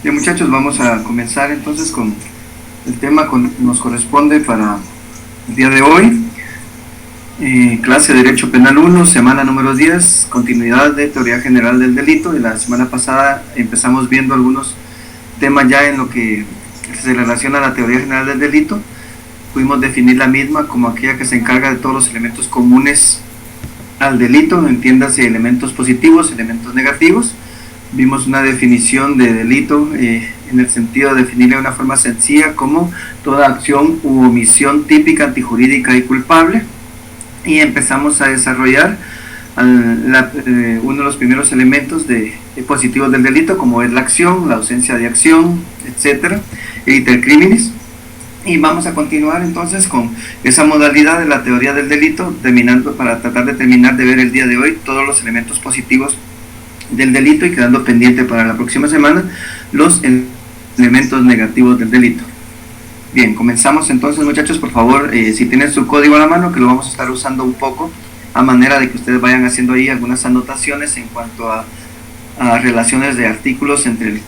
Bien, muchachos, vamos a comenzar entonces con el tema que nos corresponde para el día de hoy. Clase de Derecho Penal 1, semana número 10, continuidad de Teoría General del Delito. Y la semana pasada empezamos viendo algunos temas ya en lo que se relaciona a la Teoría General del Delito. Pudimos definir la misma como aquella que se encarga de todos los elementos comunes al delito, entiéndase elementos positivos, elementos negativos. Vimos una definición de delito en el sentido de definirle de una forma sencilla como toda acción u omisión típica, antijurídica y culpable, y empezamos a desarrollar uno de los primeros elementos positivos del delito, como es la acción, la ausencia de acción, etcétera, iter criminis. Y vamos a continuar entonces con esa modalidad de la teoría del delito, para tratar de terminar de ver el día de hoy todos los elementos positivos del delito y quedando pendiente para la próxima semana los elementos negativos del delito. Bien, comenzamos entonces, muchachos. Por favor, si tienen su código a la mano, que lo vamos a estar usando un poco a manera de que ustedes vayan haciendo ahí algunas anotaciones en cuanto a relaciones de artículos entre el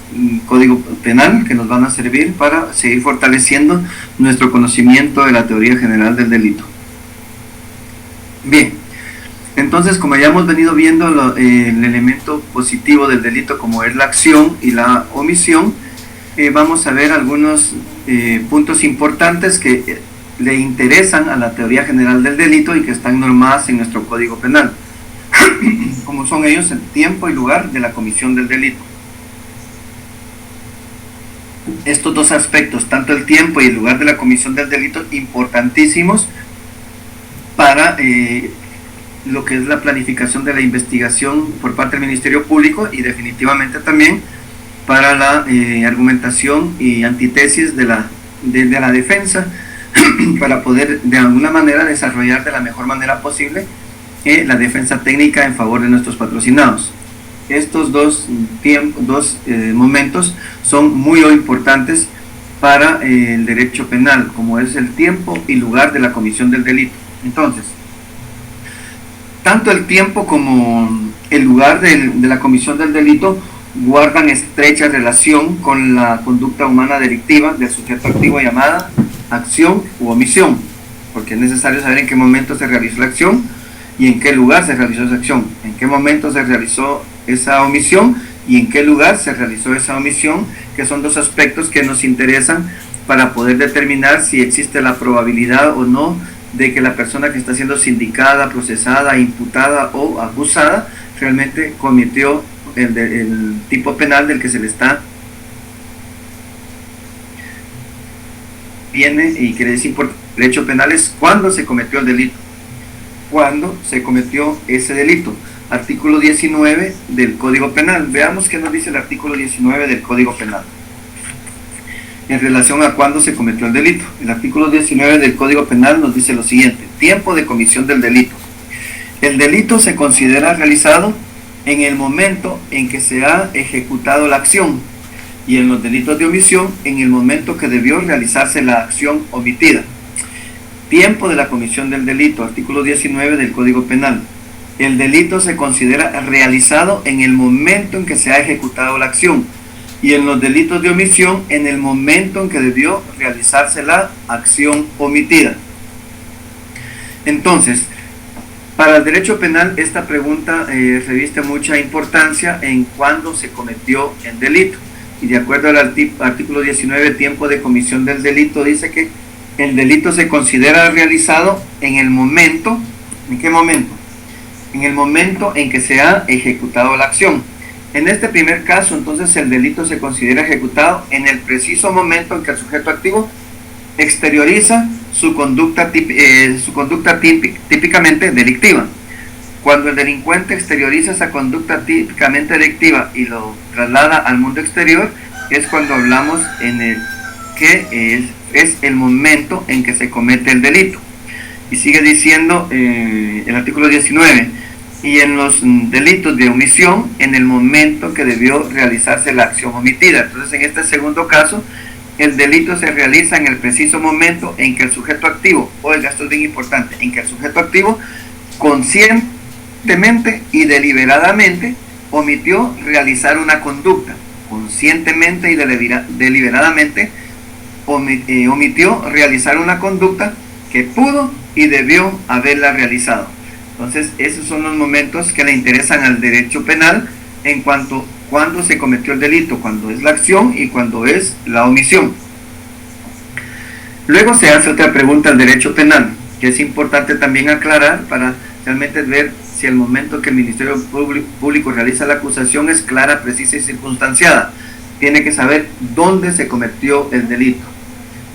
código penal, que nos van a servir para seguir fortaleciendo nuestro conocimiento de la teoría general del delito. Bien, entonces, como ya hemos venido viendo el elemento positivo del delito, como es la acción y la omisión, vamos a ver algunos puntos importantes que le interesan a la teoría general del delito y que están normadas en nuestro Código Penal, como son ellos el tiempo y lugar de la comisión del delito. Estos dos aspectos, tanto el tiempo y el lugar de la comisión del delito, importantísimos para lo que es la planificación de la investigación por parte del Ministerio Público, y definitivamente también para la argumentación y antítesis de la defensa, para poder de alguna manera desarrollar de la mejor manera posible la defensa técnica en favor de nuestros patrocinados. Estos dos momentos son muy importantes para el derecho penal, como es el tiempo y lugar de la comisión del delito. Entonces, tanto el tiempo como el lugar de la comisión del delito guardan estrecha relación con la conducta humana delictiva del sujeto activo llamada acción u omisión, porque es necesario saber en qué momento se realizó la acción y en qué lugar se realizó esa acción, en qué momento se realizó esa omisión y en qué lugar se realizó esa omisión, que son dos aspectos que nos interesan para poder determinar si existe la probabilidad o no de que la persona que está siendo sindicada, procesada, imputada o acusada realmente cometió el tipo penal del que se le está y que es importante. El hecho penal es cuando se cometió el delito, cuando se cometió ese delito. Artículo 19 del Código Penal. Veamos qué nos dice el artículo 19 del Código Penal en relación a cuándo se cometió el delito. El artículo 19 del Código Penal nos dice lo siguiente: tiempo de comisión del delito. El delito se considera realizado en el momento en que se ha ejecutado la acción, y en los delitos de omisión en el momento que debió realizarse la acción omitida. Tiempo de la comisión del delito, artículo 19 del Código Penal. El delito se considera realizado en el momento en que se ha ejecutado la acción, y en los delitos de omisión en el momento en que debió realizarse la acción omitida. Entonces, para el derecho penal esta pregunta reviste mucha importancia en cuándo se cometió el delito, y de acuerdo al artículo 19, tiempo de comisión del delito, dice que el delito se considera realizado en el momento. ¿En qué momento? En el momento en que se ha ejecutado la acción. En este primer caso, entonces, el delito se considera ejecutado en el preciso momento en que el sujeto activo exterioriza su conducta típicamente delictiva. Cuando el delincuente exterioriza esa conducta típicamente delictiva y lo traslada al mundo exterior, es cuando hablamos en el que es el momento en que se comete el delito. Y sigue diciendo el artículo 19, y en los delitos de omisión, en el momento que debió realizarse la acción omitida. Entonces, en este segundo caso, el delito se realiza en el preciso momento en que el sujeto activo, oiga, esto es bien importante, en que el sujeto activo conscientemente y deliberadamente omitió realizar una conducta, conscientemente y deliberadamente omitió realizar una conducta que pudo y debió haberla realizado. Entonces, esos son los momentos que le interesan al derecho penal en cuanto cuando se cometió el delito, cuando es la acción y cuando es la omisión. Luego se hace otra pregunta al derecho penal, que es importante también aclarar para realmente ver si el momento que el Ministerio Público realiza la acusación es clara, precisa y circunstanciada. Tiene que saber dónde se cometió el delito.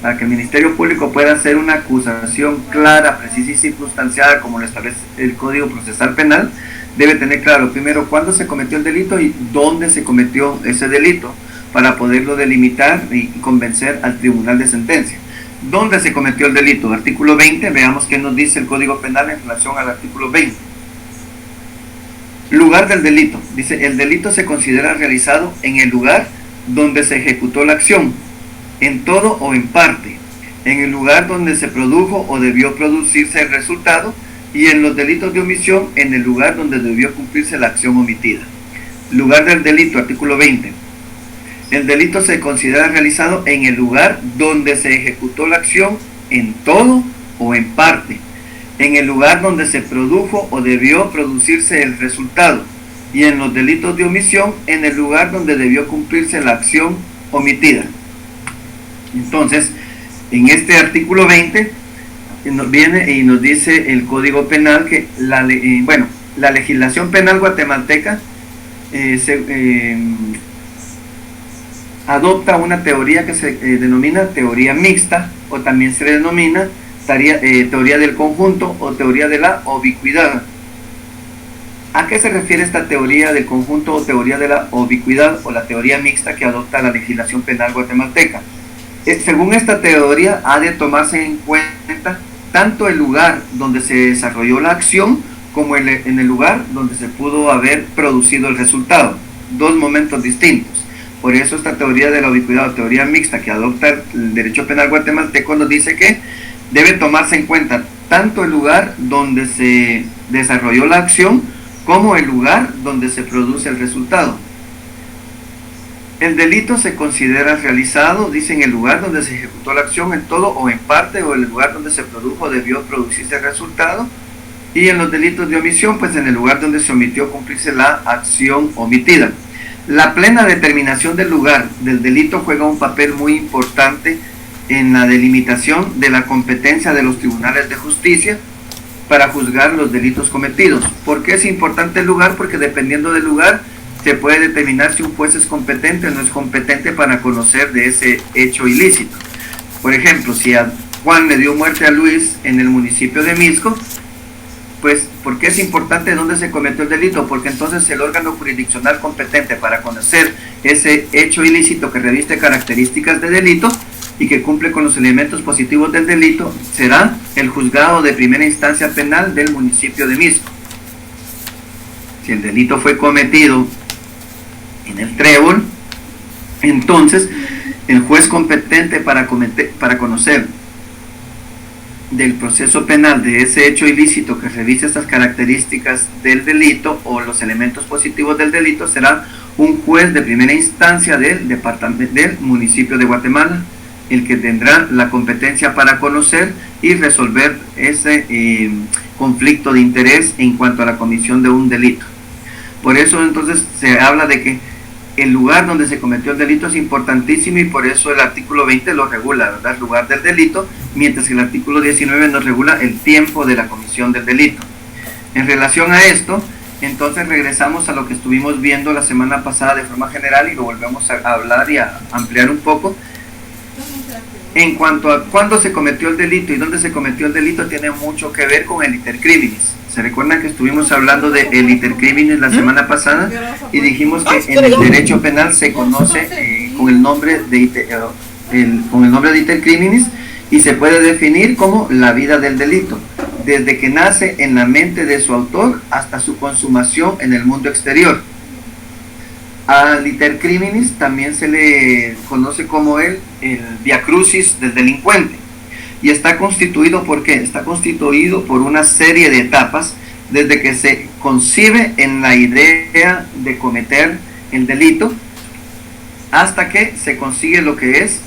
Para que el Ministerio Público pueda hacer una acusación clara, precisa y circunstanciada, como lo establece el Código Procesal Penal, debe tener claro primero cuándo se cometió el delito y dónde se cometió ese delito, para poderlo delimitar y convencer al tribunal de sentencia. ¿Dónde se cometió el delito? Artículo 20, veamos qué nos dice el Código Penal en relación al artículo 20. Lugar del delito. Dice, el delito se considera realizado en el lugar donde se ejecutó la acción, en todo o en parte, en el lugar donde se produjo o debió producirse el resultado, y en los delitos de omisión, en el lugar donde debió cumplirse la acción omitida. Lugar del delito, artículo 20. El delito se considera realizado en el lugar donde se ejecutó la acción, en todo o en parte, en el lugar donde se produjo o debió producirse el resultado, y en los delitos de omisión, en el lugar donde debió cumplirse la acción omitida. Entonces, en este artículo 20 nos viene y nos dice el Código Penal que la legislación penal guatemalteca adopta una teoría que se denomina teoría mixta, o también se denomina teoría del conjunto o teoría de la ubicuidad. ¿A qué se refiere esta teoría del conjunto o teoría de la ubicuidad o la teoría mixta que adopta la legislación penal guatemalteca? Según esta teoría, ha de tomarse en cuenta tanto el lugar donde se desarrolló la acción como en el lugar donde se pudo haber producido el resultado, dos momentos distintos. Por eso esta teoría de la ubicuidad o teoría mixta que adopta el derecho penal guatemalteco nos dice que debe tomarse en cuenta tanto el lugar donde se desarrolló la acción como el lugar donde se produce el resultado. El delito se considera realizado, dice, en el lugar donde se ejecutó la acción, en todo o en parte, o en el lugar donde se produjo o debió producirse el resultado, y en los delitos de omisión, pues en el lugar donde se omitió cumplirse la acción omitida. La plena determinación del lugar del delito juega un papel muy importante en la delimitación de la competencia de los tribunales de justicia para juzgar los delitos cometidos. ¿Por qué es importante el lugar? Porque dependiendo del lugar se puede determinar si un juez es competente o no es competente para conocer de ese hecho ilícito. Por ejemplo, si a Juan le dio muerte a Luis en el municipio de Misco, pues, ¿por qué es importante dónde se cometió el delito? Porque entonces el órgano jurisdiccional competente para conocer ese hecho ilícito que reviste características de delito y que cumple con los elementos positivos del delito será el juzgado de primera instancia penal del municipio de Misco. Si el delito fue cometido en el Trébol, entonces el juez competente para conocer del proceso penal de ese hecho ilícito que revise estas características del delito o los elementos positivos del delito será un juez de primera instancia del departamento del municipio de Guatemala, el que tendrá la competencia para conocer y resolver ese conflicto de interés en cuanto a la comisión de un delito. Por eso entonces se habla de que el lugar donde se cometió el delito es importantísimo, y por eso el artículo 20 lo regula, ¿verdad? El lugar del delito, mientras que el artículo 19 nos regula el tiempo de la comisión del delito. En relación a esto, entonces regresamos a lo que estuvimos viendo la semana pasada de forma general y lo volvemos a hablar y a ampliar un poco. En cuanto a cuándo se cometió el delito y dónde se cometió el delito, tiene mucho que ver con el iter criminis. ¿Se recuerdan que estuvimos hablando de el iter criminis la semana pasada? Y dijimos que en el derecho penal se conoce con el nombre de iter criminis y se puede definir como la vida del delito. desde que nace en la mente de su autor hasta su consumación en el mundo exterior. Al iter criminis también se le conoce como el via crucis del delincuente. Y está constituido ¿por qué? Está constituido por una serie de etapas desde que se concibe en la idea de cometer el delito hasta que se consigue lo que es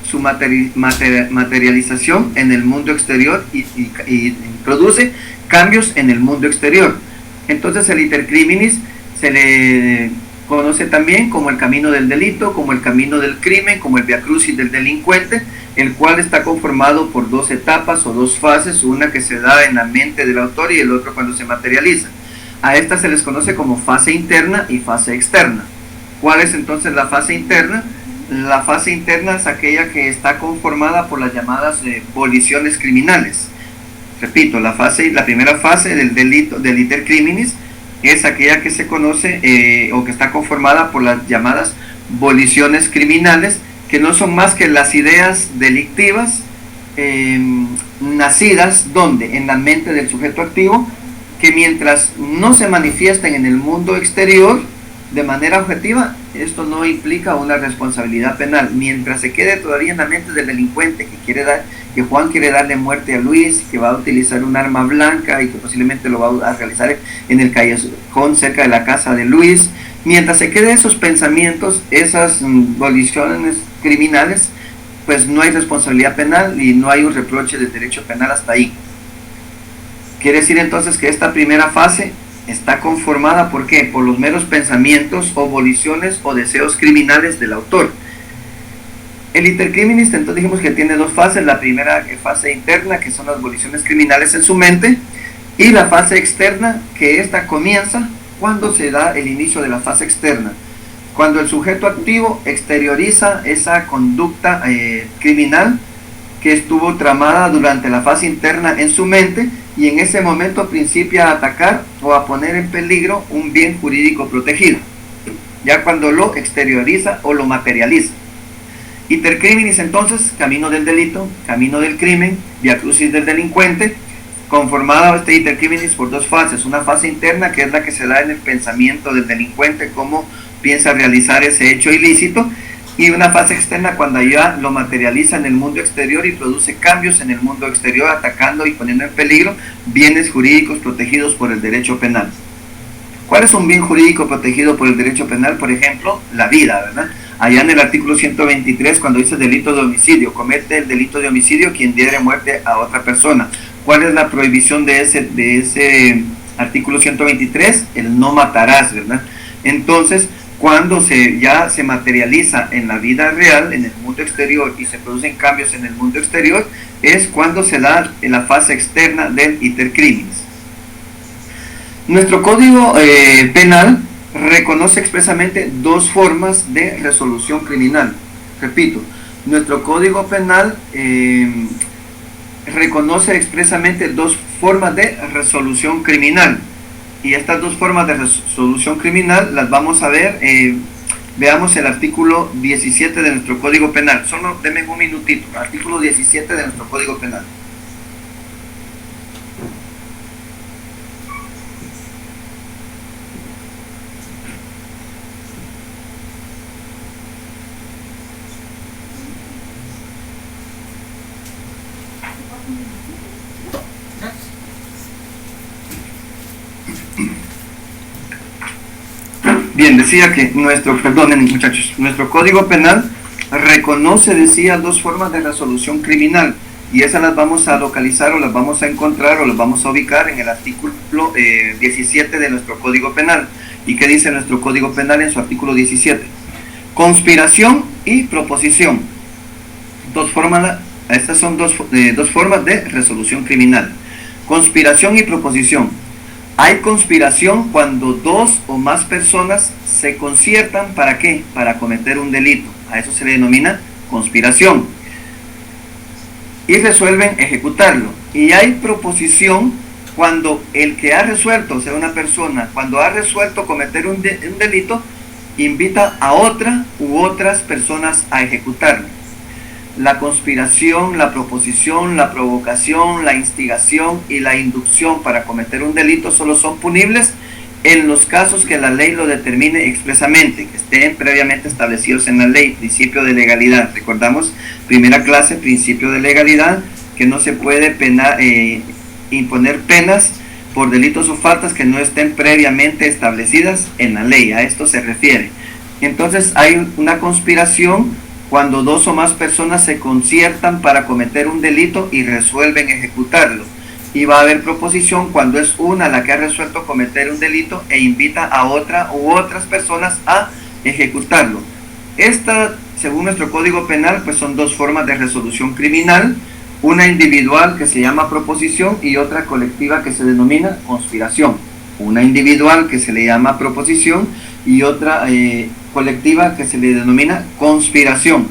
su materialización en el mundo exterior y produce cambios en el mundo exterior. Entonces el iter criminis se le conoce también como el camino del delito, como el camino del crimen, como el via crucis del delincuente, el cual está conformado por dos etapas o dos fases, una que se da en la mente del autor y el otro cuando se materializa. A esta se les conoce como fase interna y fase externa. ¿Cuál es entonces la fase interna? La fase interna es aquella que está conformada por las llamadas voliciones criminales. Repito, la primera fase del delito, del iter criminis, es aquella que se conoce o que está conformada por las llamadas voliciones criminales, que no son más que las ideas delictivas nacidas donde en la mente del sujeto activo, que mientras no se manifiesten en el mundo exterior de manera objetiva, esto no implica una responsabilidad penal. Mientras se quede todavía en la mente del delincuente que Juan quiere darle muerte a Luis, que va a utilizar un arma blanca y que posiblemente lo va a realizar en el callejón cerca de la casa de Luis, mientras se quede esos pensamientos, esas voliciones criminales, pues no hay responsabilidad penal y no hay un reproche de derecho penal hasta ahí. Quiere decir entonces que esta primera fase está conformada ¿por qué? Por los meros pensamientos o voliciones o deseos criminales del autor. El iter criminis, entonces dijimos que tiene dos fases: la primera fase interna, que son las voliciones criminales en su mente, y la fase externa, que esta comienza cuando se da el inicio de la fase externa, cuando el sujeto activo exterioriza esa conducta criminal que estuvo tramada durante la fase interna en su mente, y en ese momento principia a atacar o a poner en peligro un bien jurídico protegido, ya cuando lo exterioriza o lo materializa. Iter criminis entonces, camino del delito, camino del crimen, via crucis del delincuente, conformado este iter criminis por dos fases: una fase interna, que es la que se da en el pensamiento del delincuente, cómo piensa realizar ese hecho ilícito, y una fase externa cuando ya lo materializa en el mundo exterior y produce cambios en el mundo exterior, atacando y poniendo en peligro bienes jurídicos protegidos por el derecho penal. ¿Cuál es un bien jurídico protegido por el derecho penal? Por ejemplo, la vida, ¿verdad? Allá en el artículo 123, cuando dice delito de homicidio, comete el delito de homicidio quien diere muerte a otra persona. ¿Cuál es la prohibición de ese artículo 123? El no matarás, ¿verdad? Entonces, cuando ya se materializa en la vida real, en el mundo exterior, y se producen cambios en el mundo exterior, es cuando se da en la fase externa del iter criminis. Nuestro código penal reconoce expresamente dos formas de resolución criminal. Repito, nuestro código penal reconoce expresamente dos formas de resolución criminal. Y estas dos formas de resolución criminal las vamos a ver, veamos el artículo 17 de nuestro Código Penal. Solo denme un minutito, artículo 17 de nuestro Código Penal. Bien, decía que perdonen muchachos, nuestro Código Penal reconoce, decía, dos formas de resolución criminal, y esas las vamos a localizar o las vamos a encontrar o las vamos a ubicar en el artículo 17 de nuestro Código Penal. ¿Y qué dice nuestro Código Penal en su artículo 17? Conspiración y proposición. Estas son dos formas de resolución criminal: conspiración y proposición. Hay conspiración cuando dos o más personas se conciertan, ¿para qué? Para cometer un delito. A eso se le denomina conspiración. Y resuelven ejecutarlo. Y hay proposición cuando el que ha resuelto, o sea, una persona, cuando ha resuelto cometer un delito, invita a otra u otras personas a ejecutarlo. la conspiración, la proposición, la provocación, la instigación y la inducción para cometer un delito solo son punibles en los casos que la ley lo determine expresamente, que estén previamente establecidos en la ley, principio de legalidad. Recordamos, primera clase, principio de legalidad, que no se puede imponer penas por delitos o faltas que no estén previamente establecidas en la ley. A esto se refiere. Entonces hay una conspiración cuando dos o más personas se conciertan para cometer un delito y resuelven ejecutarlo. Y va a haber proposición cuando es una la que ha resuelto cometer un delito e invita a otra u otras personas a ejecutarlo. Esta, según nuestro Código Penal, pues son dos formas de resolución criminal, una individual que se llama proposición y otra colectiva que se denomina conspiración. Una individual que se le llama proposición y otra colectiva que se le denomina conspiración.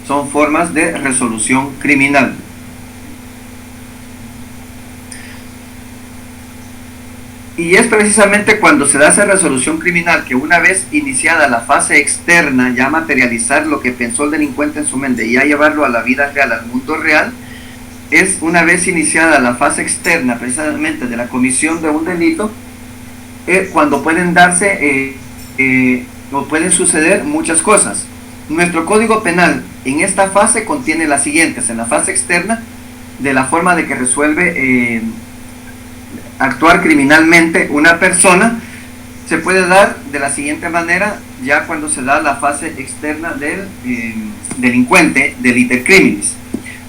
Son formas de resolución criminal. Y es precisamente cuando se da esa resolución criminal que, una vez iniciada la fase externa, ya materializar lo que pensó el delincuente en su mente y ya llevarlo a la vida real, al mundo real, es una vez iniciada la fase externa precisamente de la comisión de un delito, cuando pueden darse o pueden suceder muchas cosas. Nuestro Código Penal en esta fase contiene las siguientes: en la fase externa, de la forma de que resuelve actuar criminalmente una persona, se puede dar de la siguiente manera, ya cuando se da la fase externa del delincuente, del iter criminis.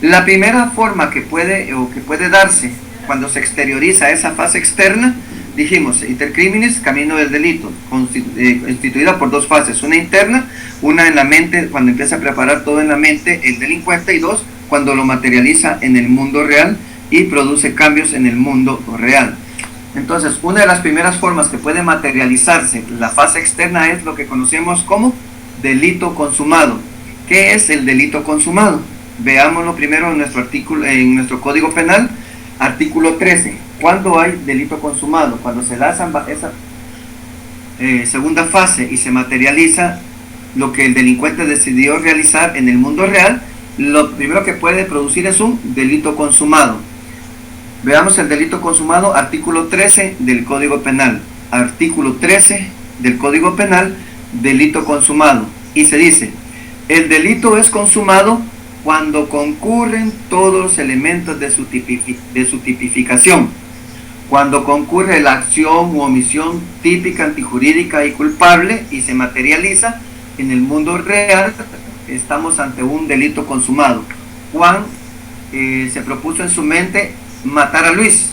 La primera forma que puede darse cuando se exterioriza esa fase externa, dijimos, iter criminis, camino del delito, constituida por dos fases: una interna, una en la mente, cuando empieza a preparar todo en la mente el delincuente, y dos, cuando lo materializa en el mundo real y produce cambios en el mundo real. Entonces, una de las primeras formas que puede materializarse la fase externa es lo que conocemos como delito consumado. ¿Qué es el delito consumado? Veámoslo primero en nuestro artículo, en nuestro Código Penal, artículo 13. ¿Cuándo hay delito consumado? Cuando se da esa segunda fase y se materializa lo que el delincuente decidió realizar en el mundo real, lo primero que puede producir es un delito consumado. Veamos el delito consumado, artículo 13 del Código Penal. Artículo 13 del Código Penal, delito consumado. Y se dice, el delito es consumado cuando concurren todos los elementos de su tipificación. Cuando concurre la acción u omisión típica, antijurídica y culpable y se materializa en el mundo real, estamos ante un delito consumado. Juan se propuso en su mente matar a Luis.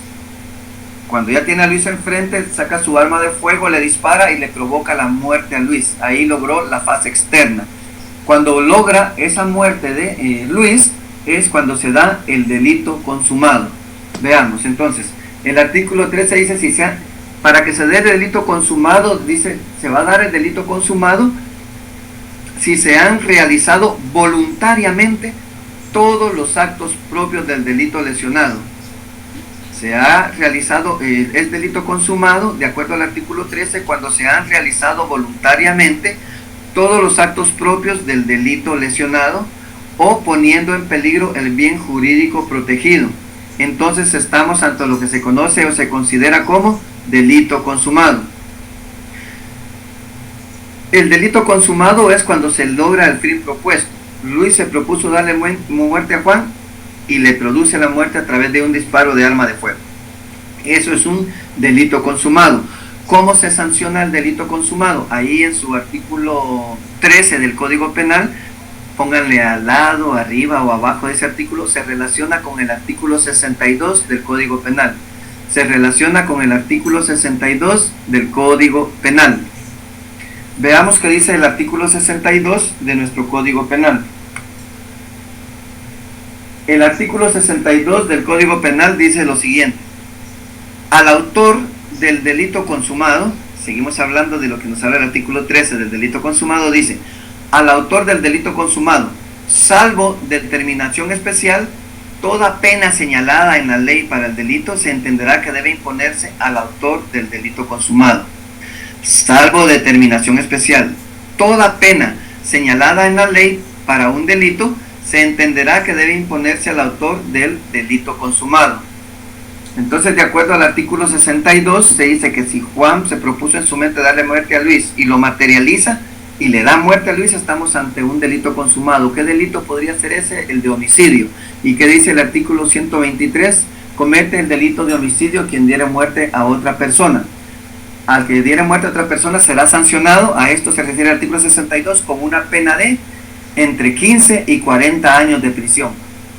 Cuando ya tiene a Luis enfrente, saca su arma de fuego, le dispara y le provoca la muerte a Luis. Ahí logró la fase externa. Cuando logra esa muerte de Luis, es cuando se da el delito consumado. Veamos, entonces, el artículo 13 dice, para que se dé el delito consumado, dice, se va a dar el delito consumado si se han realizado voluntariamente todos los actos propios del delito lesionado. Se ha realizado, es delito consumado, de acuerdo al artículo 13, cuando se han realizado voluntariamente todos los actos propios del delito lesionado o poniendo en peligro el bien jurídico protegido. Entonces estamos ante lo que se conoce o se considera como delito consumado. El delito consumado es cuando se logra el fin propuesto. Luis se propuso darle muerte a Juan y le produce la muerte a través de un disparo de arma de fuego. Eso es un delito consumado. ¿Cómo se sanciona el delito consumado? Ahí en su artículo 13 del Código Penal, pónganle al lado, arriba o abajo de ese artículo, se relaciona con el artículo 62 del Código Penal. Se relaciona con el artículo 62 del Código Penal. Veamos qué dice el artículo 62 de nuestro Código Penal. El artículo 62 del Código Penal dice lo siguiente: al autor del delito consumado, seguimos hablando de lo que nos habla el artículo 13 del delito consumado, dice, al autor del delito consumado, salvo determinación especial, toda pena señalada en la ley para el delito se entenderá que debe imponerse al autor del delito consumado. Salvo determinación especial, toda pena señalada en la ley para un delito se entenderá que debe imponerse al autor del delito consumado. Entonces, de acuerdo al artículo 62, se dice que si Juan se propuso en su mente darle muerte a Luis y lo materializa y le da muerte a Luis, estamos ante un delito consumado. ¿Qué delito podría ser ese? El de homicidio. ¿Y qué dice el artículo 123? Comete el delito de homicidio quien diere muerte a otra persona. Al que diere muerte a otra persona será sancionado, a esto se refiere el artículo 62, con una pena de entre 15 y 40 años de prisión.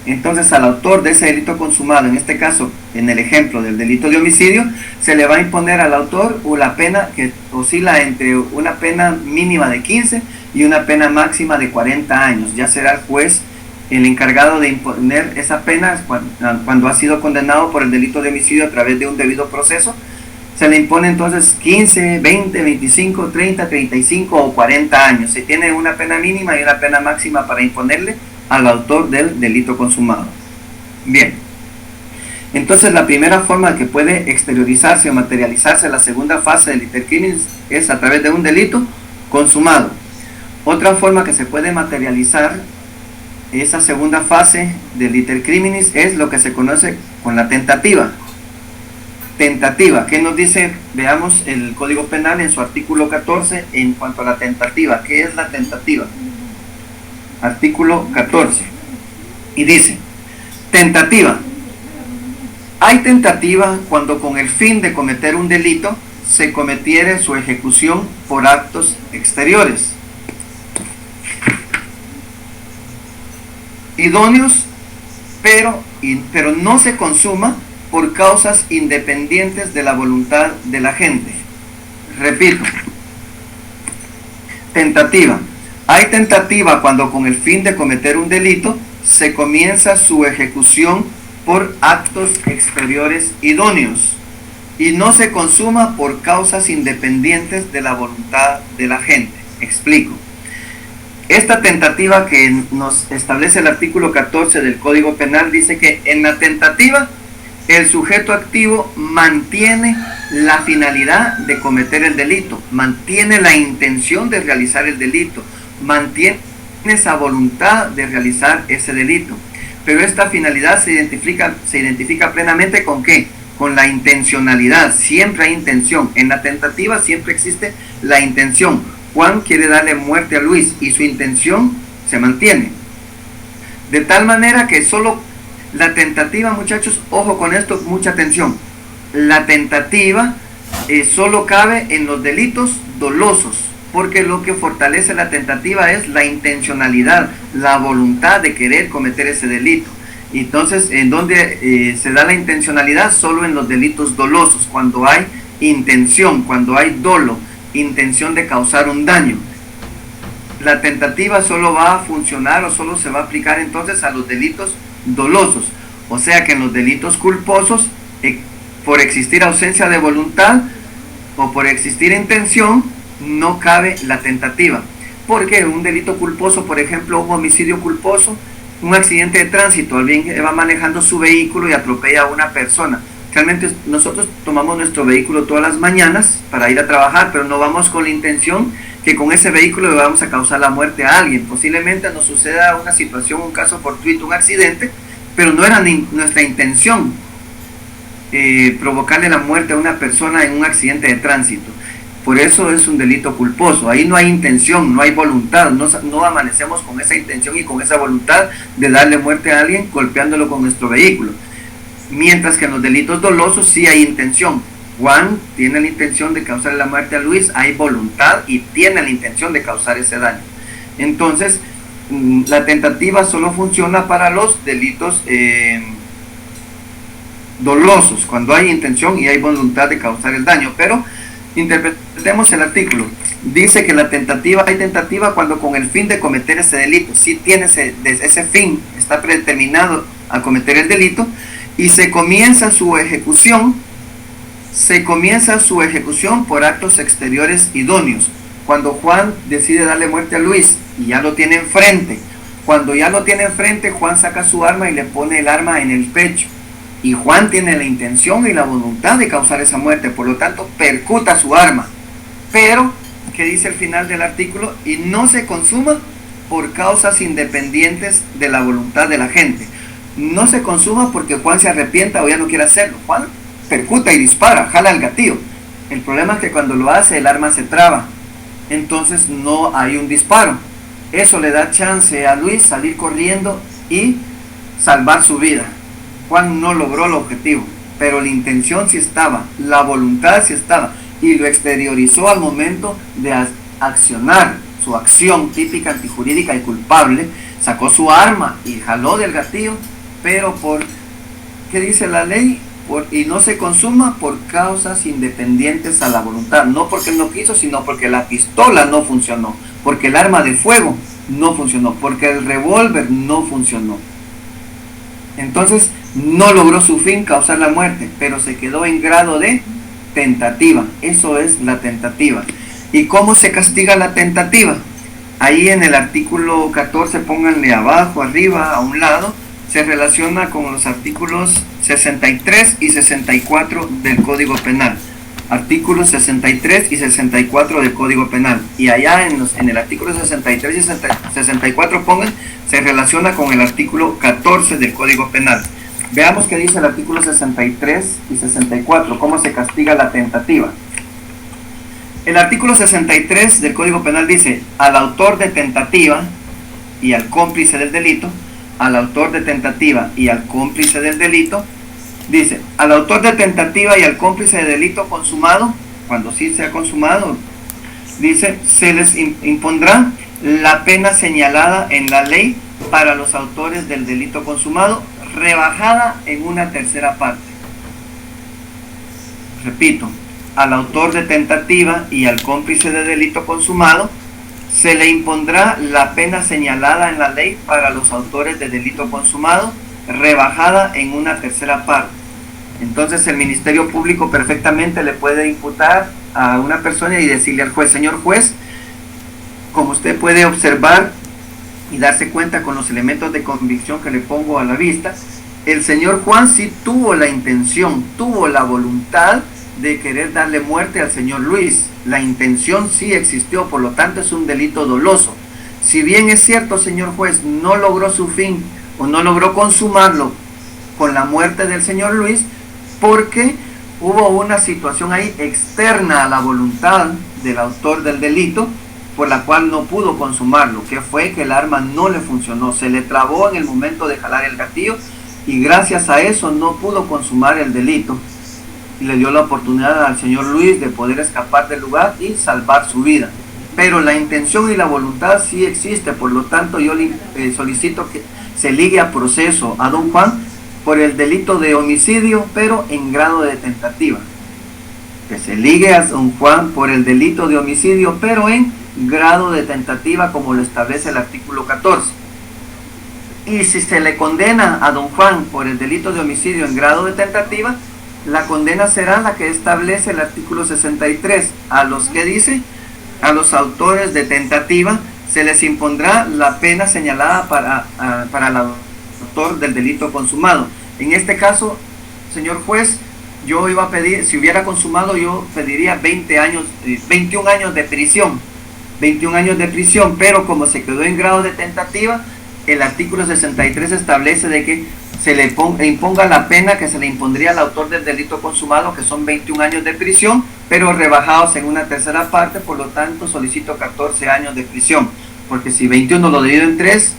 Entonces, al autor de ese delito consumado, en este caso, en el ejemplo del delito de homicidio, se le va a imponer al autor una pena que oscila entre una pena mínima de 15 y una pena máxima de 40 años. Ya será el juez el encargado de imponer esa pena cuando ha sido condenado por el delito de homicidio a través de un debido proceso. Se le impone entonces 15, 20, 25, 30, 35 o 40 años. Se tiene una pena mínima y una pena máxima para imponerle al autor del delito consumado. Bien, entonces la primera forma que puede exteriorizarse o materializarse la segunda fase del iter criminis es a través de un delito consumado. Otra forma que se puede materializar esa segunda fase del iter criminis es lo que se conoce con la tentativa. Tentativa, ¿qué nos dice? Veamos el Código Penal en su artículo 14 en cuanto a la tentativa. ¿Qué es la tentativa? Artículo 14. Y dice, tentativa. Hay tentativa cuando con el fin de cometer un delito se cometiere su ejecución por actos exteriores, idóneos, pero no se consuma por causas independientes de la voluntad de la gente. Repito, tentativa. Hay tentativa cuando con el fin de cometer un delito se comienza su ejecución por actos exteriores idóneos y no se consuma por causas independientes de la voluntad de la gente. Explico. Esta tentativa que nos establece el artículo 14 del Código Penal dice que en la tentativa el sujeto activo mantiene la finalidad de cometer el delito, mantiene la intención de realizar el delito, mantiene esa voluntad de realizar ese delito. Pero esta finalidad se identifica plenamente ¿con qué? Con la intencionalidad. Siempre hay intención. En la tentativa siempre existe la intención. Juan quiere darle muerte a Luis y su intención se mantiene. De tal manera que solo la tentativa, muchachos, ojo con esto, mucha atención. La tentativa solo cabe en los delitos dolosos, porque lo que fortalece la tentativa es la intencionalidad, la voluntad de querer cometer ese delito. Entonces, ¿en dónde se da la intencionalidad? Solo en los delitos dolosos, cuando hay intención, cuando hay dolo, intención de causar un daño. La tentativa solo va a funcionar o solo se va a aplicar entonces a los delitos dolosos, o sea que en los delitos culposos, por existir ausencia de voluntad o por existir intención, no cabe la tentativa. Porque un delito culposo, por ejemplo, un homicidio culposo, un accidente de tránsito, alguien que va manejando su vehículo y atropella a una persona. Realmente nosotros tomamos nuestro vehículo todas las mañanas para ir a trabajar, pero no vamos con la intención que con ese vehículo le vamos a causar la muerte a alguien. Posiblemente nos suceda una situación, un caso fortuito, un accidente, pero no era nuestra intención provocarle la muerte a una persona en un accidente de tránsito. Por eso es un delito culposo. Ahí no hay intención, no hay voluntad, no amanecemos con esa intención y con esa voluntad de darle muerte a alguien golpeándolo con nuestro vehículo. Mientras que en los delitos dolosos sí hay intención. Juan tiene la intención de causar la muerte a Luis, hay voluntad y tiene la intención de causar ese daño. Entonces, la tentativa solo funciona para los delitos dolosos, cuando hay intención y hay voluntad de causar el daño. Pero interpretemos el artículo. Dice que la tentativa, hay tentativa cuando con el fin de cometer ese delito, si tiene ese fin, está predeterminado a cometer el delito, y se comienza su ejecución por actos exteriores idóneos. Cuando Juan decide darle muerte a Luis y ya lo tiene enfrente, cuando ya lo tiene enfrente, Juan saca su arma y le pone el arma en el pecho. Y Juan tiene la intención y la voluntad de causar esa muerte, por lo tanto percuta su arma. Pero, ¿qué dice el final del artículo? Y no se consuma por causas independientes de la voluntad de la gente. No se consuma porque Juan se arrepienta o ya no quiere hacerlo. Juan percuta y dispara, jala el gatillo. El problema es que cuando lo hace el arma se traba, entonces no hay un disparo. Eso le da chance a Luis salir corriendo y salvar su vida. Juan no logró el objetivo, pero la intención sí estaba, la voluntad sí estaba, y lo exteriorizó al momento de accionar su acción típica antijurídica y culpable. Sacó su arma y jaló del gatillo, pero ¿qué dice la ley? Y no se consuma por causas independientes a la voluntad, no porque no quiso, sino porque la pistola no funcionó, porque el arma de fuego no funcionó, porque el revólver no funcionó. Entonces no logró su fin, causar la muerte, pero se quedó en grado de tentativa. Eso es la tentativa. ¿Y cómo se castiga la tentativa? Ahí en el artículo 14, pónganle abajo, arriba, a un lado, se relaciona con los artículos 63 y 64 del Código Penal. Artículos 63 y 64 del Código Penal. Y allá en el artículo 63 y 64 se relaciona con el artículo 14 del Código Penal. Veamos qué dice el artículo 63 y 64, cómo se castiga la tentativa. El artículo 63 del Código Penal dice: al autor de tentativa y al cómplice del delito, al autor de tentativa y al cómplice del delito, dice, al autor de tentativa y al cómplice de delito consumado, cuando sí se ha consumado, dice, se les impondrá la pena señalada en la ley para los autores del delito consumado, rebajada en una tercera parte. Repito, al autor de tentativa y al cómplice de delito consumado, se le impondrá la pena señalada en la ley para los autores de delito consumado, rebajada en una tercera parte. Entonces el Ministerio Público perfectamente le puede imputar a una persona y decirle al juez: señor juez, como usted puede observar y darse cuenta con los elementos de convicción que le pongo a la vista, el señor Juan sí tuvo la intención, tuvo la voluntad de querer darle muerte al señor Luis. La intención sí existió, por lo tanto es un delito doloso. Si bien es cierto, señor juez, no logró su fin o no logró consumarlo con la muerte del señor Luis, porque hubo una situación ahí externa a la voluntad del autor del delito, por la cual no pudo consumarlo, que fue que el arma no le funcionó, se le trabó en el momento de jalar el gatillo, y gracias a eso no pudo consumar el delito, y le dio la oportunidad al señor Luis de poder escapar del lugar y salvar su vida. Pero la intención y la voluntad sí existe, por lo tanto yo le solicito que se ligue a proceso a don Juan por el delito de homicidio, pero en grado de tentativa. Que se ligue a don Juan por el delito de homicidio, pero en grado de tentativa, como lo establece el artículo 14. Y si se le condena a don Juan por el delito de homicidio en grado de tentativa, la condena será la que establece el artículo 63. A los que dice, a los autores de tentativa se les impondrá la pena señalada para el autor del delito consumado. En este caso, señor juez, yo iba a pedir, si hubiera consumado, yo pediría 21 años de prisión. 21 años de prisión, pero como se quedó en grado de tentativa, el artículo 63 establece de que se le imponga la pena que se le impondría al autor del delito consumado, que son 21 años de prisión, pero rebajados en una tercera parte. Por lo tanto solicito 14 años de prisión, porque si 21 lo divido en 3,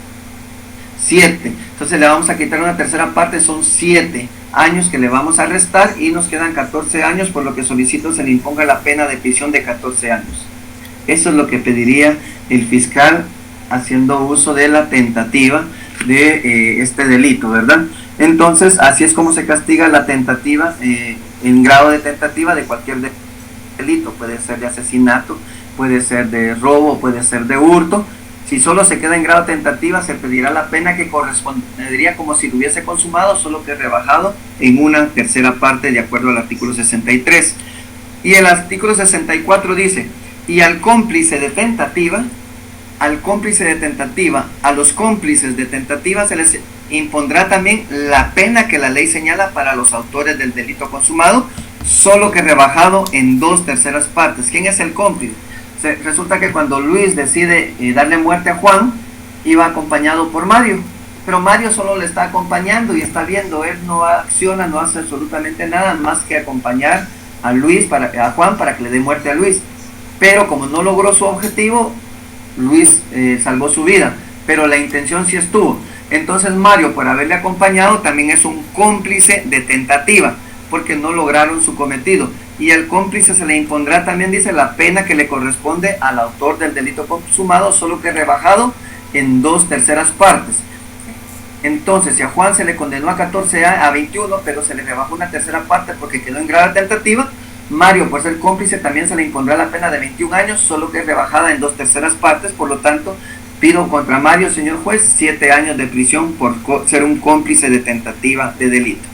7, entonces le vamos a quitar una tercera parte, son 7 años que le vamos a restar y nos quedan 14 años, por lo que solicito se le imponga la pena de prisión de 14 años. Eso es lo que pediría el fiscal, haciendo uso de la tentativa de este delito, ¿verdad? Entonces así es como se castiga la tentativa, en grado de tentativa de cualquier delito. Puede ser de asesinato, puede ser de robo, puede ser de hurto. Si solo se queda en grado de tentativa, se pedirá la pena que correspondería como si lo hubiese consumado, solo que rebajado en una tercera parte, de acuerdo al artículo 63. Y el artículo 64 dice: y al cómplice de tentativa, a los cómplices de tentativa se les impondrá también la pena que la ley señala para los autores del delito consumado, solo que rebajado en 2/3 partes. ¿Quién es el cómplice? Resulta que cuando Luis decide darle muerte a Juan, iba acompañado por Mario, pero Mario solo le está acompañando y está viendo, él no acciona, no hace absolutamente nada más que acompañar a Juan para que le dé muerte a Luis, pero como no logró su objetivo, Luis salvó su vida, pero la intención sí estuvo. Entonces Mario, por haberle acompañado, también es un cómplice de tentativa, porque no lograron su cometido, y al cómplice se le impondrá también, dice, la pena que le corresponde al autor del delito consumado, solo que rebajado en 2/3 partes. Entonces, si a Juan se le condenó a 14 a 21, pero se le rebajó una tercera parte porque quedó en grave tentativa, Mario, por ser cómplice, también se le impondrá la pena de 21 años, solo que es rebajada en 2/3 partes. Por lo tanto, pido contra Mario, señor juez, 7 años de prisión por ser un cómplice de tentativa de delito.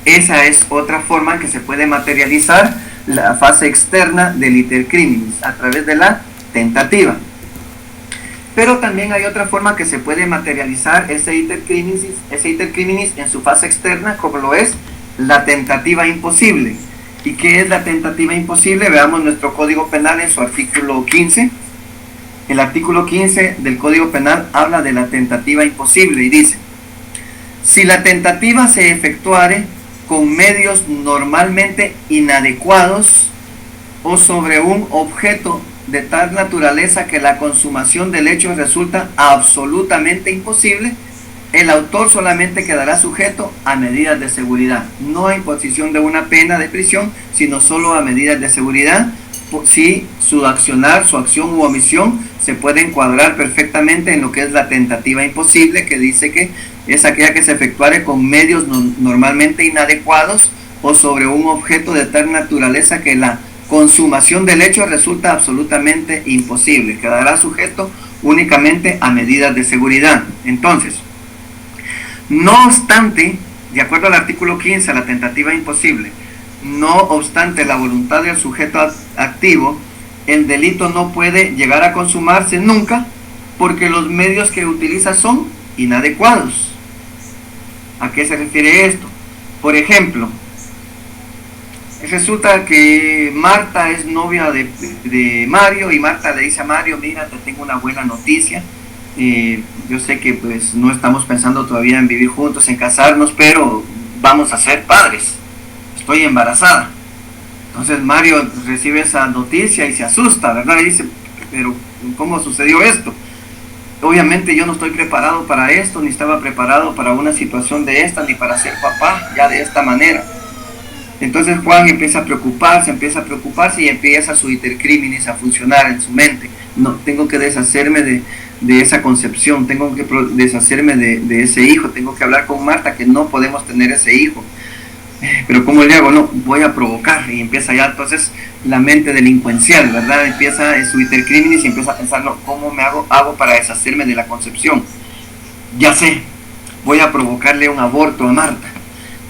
Esa es otra forma en que se puede materializar la fase externa del iter criminis, a través de la tentativa. Pero también hay otra forma que se puede materializar ese iter criminis en su fase externa, como lo es la tentativa imposible. ¿Y qué es la tentativa imposible? Veamos nuestro Código Penal en su artículo 15. El artículo 15 del Código Penal habla de la tentativa imposible y dice: si la tentativa se efectuare con medios normalmente inadecuados o sobre un objeto de tal naturaleza que la consumación del hecho resulta absolutamente imposible, el autor solamente quedará sujeto a medidas de seguridad, no a imposición de una pena de prisión, sino solo a medidas de seguridad, si su accionar, su acción u omisión se puede encuadrar perfectamente en lo que es la tentativa imposible, que dice que es aquella que se efectuare con medios normalmente inadecuados o sobre un objeto de tal naturaleza que la consumación del hecho resulta absolutamente imposible, quedará sujeto únicamente a medidas de seguridad. Entonces, no obstante, de acuerdo al artículo 15, la tentativa imposible, no obstante la voluntad del sujeto activo, el delito no puede llegar a consumarse nunca porque los medios que utiliza son inadecuados. ¿A qué se refiere esto? Por ejemplo, resulta que Marta es novia de Mario y Marta le dice a Mario: mira, te tengo una buena noticia. Yo sé que pues no estamos pensando todavía en vivir juntos, en casarnos, pero vamos a ser padres. Estoy embarazada. Entonces Mario recibe esa noticia y se asusta, ¿verdad? Y dice: pero ¿cómo sucedió esto? Obviamente yo no estoy preparado para esto, ni estaba preparado para una situación de esta, ni para ser papá ya de esta manera. Entonces Juan empieza a preocuparse y empieza su iter criminis a funcionar en su mente. No, tengo que deshacerme de esa concepción, tengo que deshacerme de ese hijo, tengo que hablar con Marta que no podemos tener ese hijo. Pero ¿cómo le hago? No, voy a provocar, y empieza ya entonces la mente delincuencial, ¿verdad? Empieza su iter criminis y empieza a pensar: no, ¿cómo me hago para deshacerme de la concepción? Ya sé, voy a provocarle un aborto a Marta.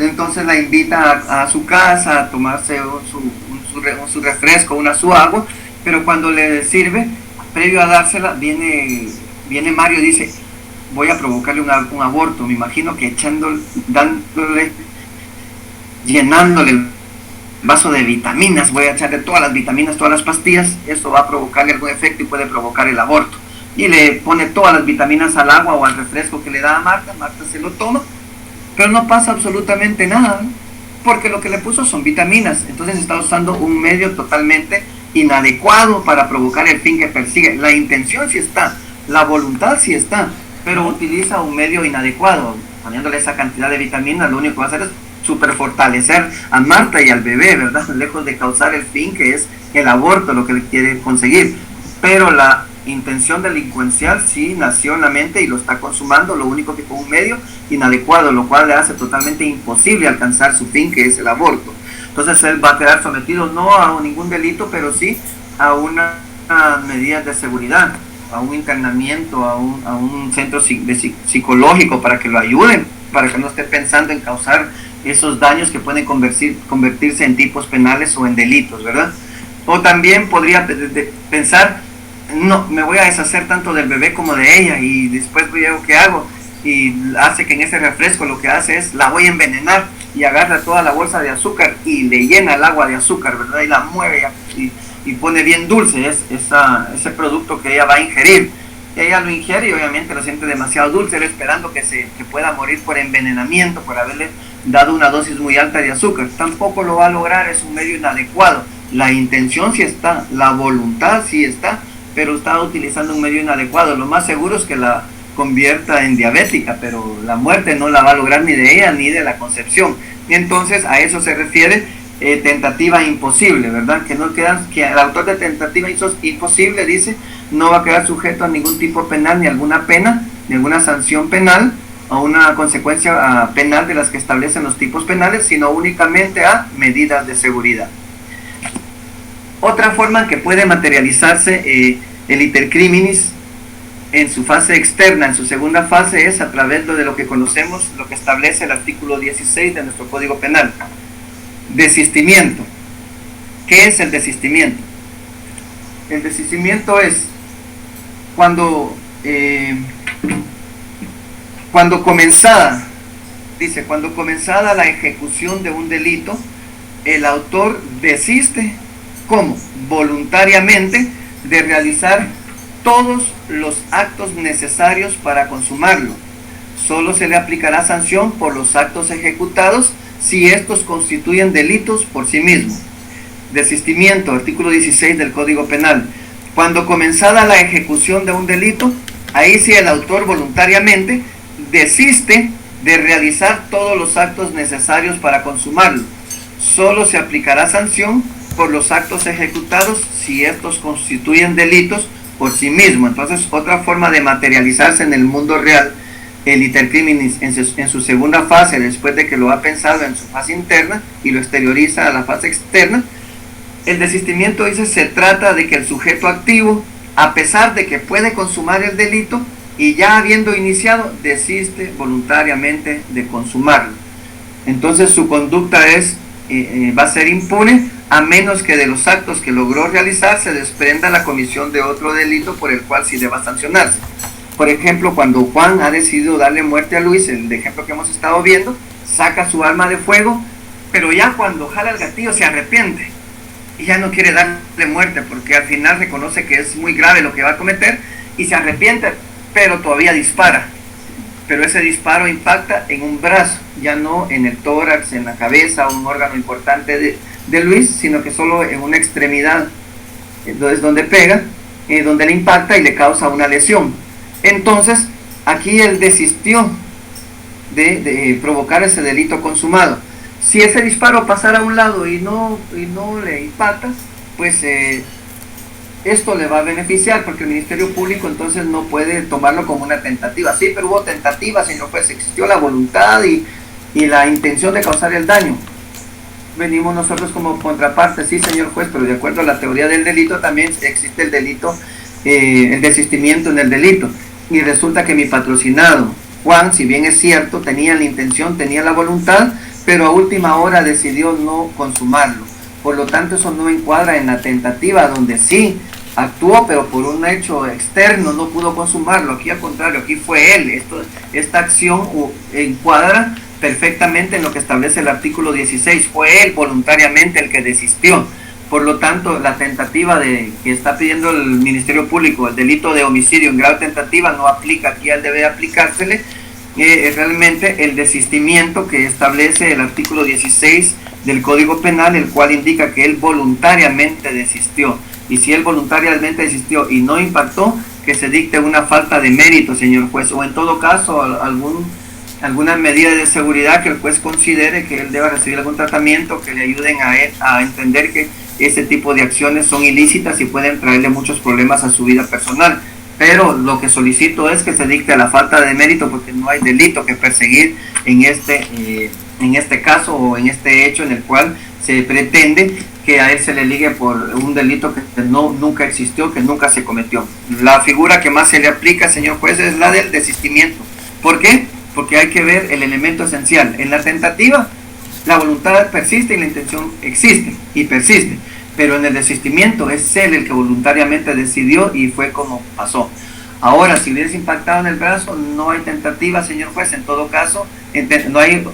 Entonces la invita a su casa a tomarse su refresco, su agua, pero cuando le sirve, previo a dársela, viene Mario y dice: voy a provocarle un aborto. Me imagino que llenándole el vaso de vitaminas, voy a echarle todas las vitaminas, todas las pastillas, eso va a provocarle algún efecto y puede provocar el aborto. Y le pone todas las vitaminas al agua o al refresco que le da a Marta. Marta se lo toma, pero no pasa absolutamente nada, ¿no? Porque lo que le puso son vitaminas. Entonces está usando un medio totalmente inadecuado para provocar el fin que persigue. La intención sí está, la voluntad sí está, pero utiliza un medio inadecuado. Poniéndole esa cantidad de vitaminas, lo único que va a hacer es super fortalecer a Marta y al bebé, ¿verdad? Lejos de causar el fin que es el aborto, lo que le quiere conseguir. Pero la intención delincuencial sí nació en la mente y lo está consumando, lo único que con un medio inadecuado, lo cual le hace totalmente imposible alcanzar su fin, que es el aborto. Entonces él va a quedar sometido no a ningún delito, pero sí a una medida de seguridad, a un internamiento, a un centro psicológico para que lo ayuden, para que no esté pensando en causar esos daños que pueden convertirse en tipos penales o en delitos, ¿verdad? O también podría pensar: no, me voy a deshacer tanto del bebé como de ella, y después veo qué hago, y hace que en ese refresco lo que hace es: la voy a envenenar, y agarra toda la bolsa de azúcar y le llena el agua de azúcar, ¿verdad? Y la mueve y pone bien dulce ese producto que ella va a ingerir. ella lo ingiere y obviamente lo siente demasiado dulce, esperando que pueda morir por envenenamiento, por haberle dado una dosis muy alta de azúcar. Tampoco lo va a lograr, es un medio inadecuado. La intención sí está, la voluntad sí está, pero está utilizando un medio inadecuado. Lo más seguro es que la convierta en diabética, pero la muerte no la va a lograr ni de ella ni de la concepción. Y entonces a eso se refiere tentativa imposible, ¿verdad? Que no queda, que el autor de tentativa imposible dice no va a quedar sujeto a ningún tipo penal, ni alguna pena, ni alguna sanción penal o una consecuencia penal de las que establecen los tipos penales, sino únicamente a medidas de seguridad. Otra forma en que puede materializarse el iter criminis en su fase externa, en su segunda fase, es a través de lo que conocemos, lo que establece el artículo 16 de nuestro Código Penal. Desistimiento. ¿Qué es el desistimiento? El desistimiento es cuando comenzada la ejecución de un delito, el autor desiste, ¿cómo? Voluntariamente, de realizar todos los actos necesarios para consumarlo. Solo se le aplicará sanción por los actos ejecutados si estos constituyen delitos por sí mismos. Desistimiento, artículo 16 del Código Penal. Cuando comenzada la ejecución de un delito, ahí sí el autor voluntariamente desiste de realizar todos los actos necesarios para consumarlo. Solo se aplicará sanción por los actos ejecutados si estos constituyen delitos por sí mismo. Entonces, otra forma de materializarse en el mundo real el iter criminis en su segunda fase, después de que lo ha pensado en su fase interna y lo exterioriza a la fase externa. El desistimiento dice, se trata de que el sujeto activo, a pesar de que puede consumar el delito y ya habiendo iniciado, desiste voluntariamente de consumarlo. Entonces su conducta va a ser impune, a menos que de los actos que logró realizar se desprenda la comisión de otro delito por el cual sí deba sancionarse. Por ejemplo, cuando Juan ha decidido darle muerte a Luis, el ejemplo que hemos estado viendo, saca su arma de fuego, pero ya cuando jala el gatillo se arrepiente y ya no quiere darle muerte, porque al final reconoce que es muy grave lo que va a cometer y se arrepiente, pero todavía dispara. Pero ese disparo impacta en un brazo, ya no en el tórax, en la cabeza, un órgano importante de Luis, sino que solo en una extremidad, entonces donde pega, donde le impacta y le causa una lesión. Entonces, aquí él desistió de provocar ese delito consumado. Si ese disparo pasara a un lado y no le impacta, pues esto le va a beneficiar, porque el Ministerio Público entonces no puede tomarlo como una tentativa. Sí, pero hubo tentativa, señor juez, existió la voluntad y la intención de causar el daño. Venimos nosotros como contraparte, sí, señor juez, pero de acuerdo a la teoría del delito también existe el delito, el desistimiento en el delito. Y resulta que mi patrocinado, Juan, si bien es cierto, tenía la intención, tenía la voluntad, pero a última hora decidió no consumarlo. Por lo tanto, eso no encuadra en la tentativa, donde sí actuó, pero por un hecho externo no pudo consumarlo. Aquí al contrario, aquí fue él. Esta acción encuadra perfectamente en lo que establece el artículo 16. Fue él voluntariamente el que desistió. Por lo tanto, la tentativa que está pidiendo el Ministerio Público, el delito de homicidio en grado de tentativa, no aplica aquí, él debe aplicársele realmente el desistimiento que establece el artículo 16 del Código Penal, el cual indica que él voluntariamente desistió. Y si él voluntariamente desistió y no impactó, que se dicte una falta de mérito, señor juez, o en todo caso alguna medida de seguridad que el juez considere que él deba recibir algún tratamiento que le ayuden a él a entender que ese tipo de acciones son ilícitas y pueden traerle muchos problemas a su vida personal. Pero lo que solicito es que se dicte la falta de mérito, porque no hay delito que perseguir en este caso o en este hecho en el cual se pretende que a él se le ligue por un delito que nunca existió, que nunca se cometió. La figura que más se le aplica, señor juez, es la del desistimiento. ¿Por qué? Porque hay que ver el elemento esencial. En la tentativa, la voluntad persiste y la intención existe y persiste, pero en el desistimiento es él el que voluntariamente decidió y fue como pasó. Ahora, si hubieras impactado en el brazo, no hay tentativa, señor juez. En todo caso, no hay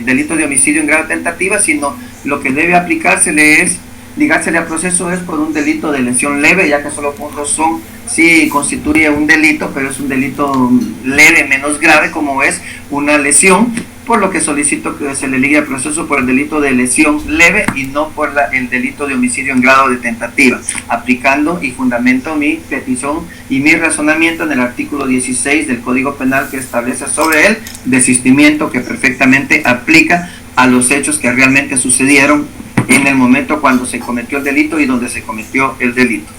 delito de homicidio en grado de tentativa, sino lo que debe aplicársele es, ligársele al proceso es por un delito de lesión leve, ya que solo fue un rozón sí constituye un delito, pero es un delito leve, menos grave, como es una lesión, por lo que solicito que se le ligue al proceso por el delito de lesión leve y no por el delito de homicidio en grado de tentativa, aplicando y fundamento mi petición y mi razonamiento en el artículo 16 del Código Penal, que establece sobre el desistimiento, que perfectamente aplica a los hechos que realmente sucedieron en el momento cuando se cometió el delito y donde se cometió el delito.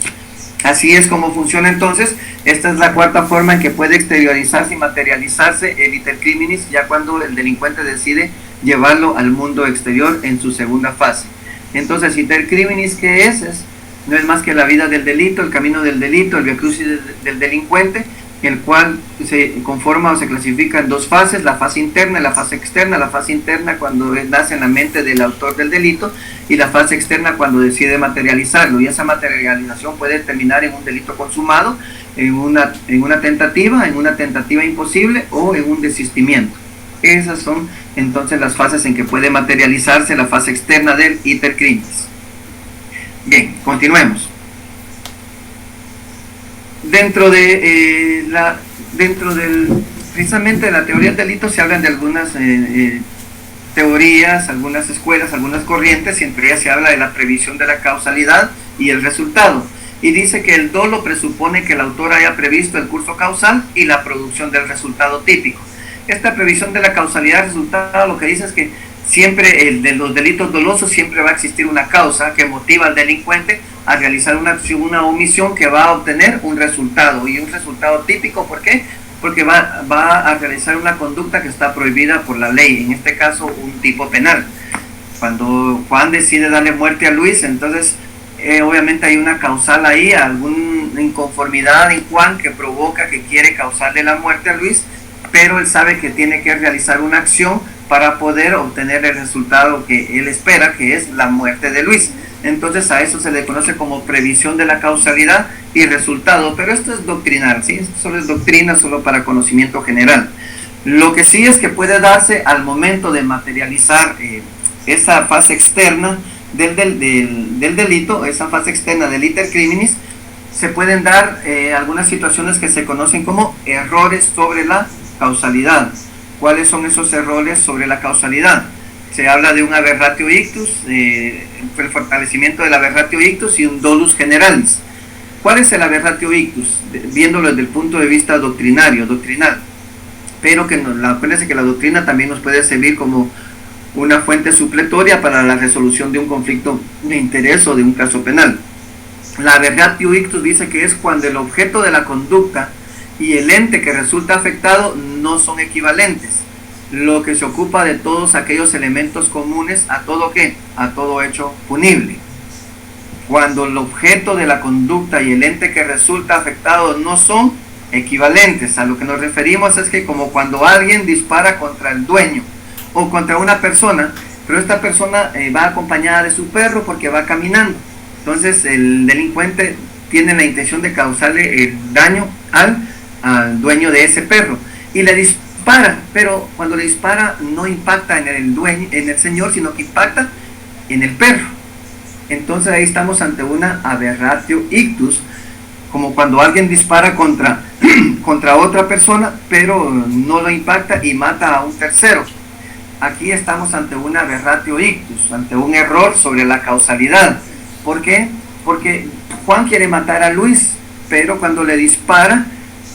Así es como funciona entonces. Esta es la cuarta forma en que puede exteriorizarse y materializarse el iter criminis, ya cuando el delincuente decide llevarlo al mundo exterior en su segunda fase. Entonces, iter criminis, ¿qué es? No es más que la vida del delito, el camino del delito, el via crucis del delincuente, el cual se conforma o se clasifica en dos fases: la fase interna y la fase externa. La fase interna cuando nace en la mente del autor del delito, y la fase externa cuando decide materializarlo, y esa materialización puede terminar en un delito consumado, en una tentativa imposible o en un desistimiento. Esas son entonces las fases en que puede materializarse la fase externa del iter criminis. Bien, continuemos. Dentro del precisamente de la teoría del delito se hablan de algunas teorías, algunas escuelas, algunas corrientes, y entre ellas se habla de la previsión de la causalidad y el resultado, y dice que el dolo presupone que el autor haya previsto el curso causal y la producción del resultado típico. Esta previsión de la causalidad y resultado lo que dice es que siempre de los delitos dolosos siempre va a existir una causa que motiva al delincuente a realizar una acción, una omisión que va a obtener un resultado, y un resultado típico. ¿Por qué? Porque va a realizar una conducta que está prohibida por la ley, en este caso un tipo penal. Cuando Juan decide darle muerte a Luis, entonces obviamente hay una causal ahí, alguna inconformidad en Juan que provoca que quiere causarle la muerte a Luis, pero él sabe que tiene que realizar una acción para poder obtener el resultado que él espera, que es la muerte de Luis. Entonces a eso se le conoce como previsión de la causalidad y resultado, pero esto es doctrinal, ¿sí? Esto solo es doctrina, solo para conocimiento general. Lo que sí es que puede darse al momento de materializar esa fase externa del delito, esa fase externa del iter criminis, se pueden dar algunas situaciones que se conocen como errores sobre la causalidad. ¿Cuáles son esos errores sobre la causalidad? Se habla de un aberratio ictus, el fortalecimiento del aberratio ictus, y un dolus generalis. ¿Cuál es el aberratio ictus? Viéndolo desde el punto de vista doctrinal, pero que acuérdense que la doctrina también nos puede servir como una fuente supletoria para la resolución de un conflicto de interés o de un caso penal. La aberratio ictus dice que es cuando el objeto de la conducta y el ente que resulta afectado no son equivalentes, lo que se ocupa de todos aquellos elementos comunes a todo a todo hecho punible. Cuando el objeto de la conducta y el ente que resulta afectado no son equivalentes, a lo que nos referimos es que como cuando alguien dispara contra el dueño o contra una persona, pero esta persona va acompañada de su perro porque va caminando, entonces el delincuente tiene la intención de causarle el daño al dueño de ese perro y le dispara, pero cuando le dispara no impacta en el dueño, en el señor, sino que impacta en el perro. Entonces ahí estamos ante una aberratio ictus, como cuando alguien dispara contra otra persona, pero no lo impacta y mata a un tercero. Aquí estamos ante una aberratio ictus, ante un error sobre la causalidad. ¿Por qué? Porque Juan quiere matar a Luis, pero cuando le dispara,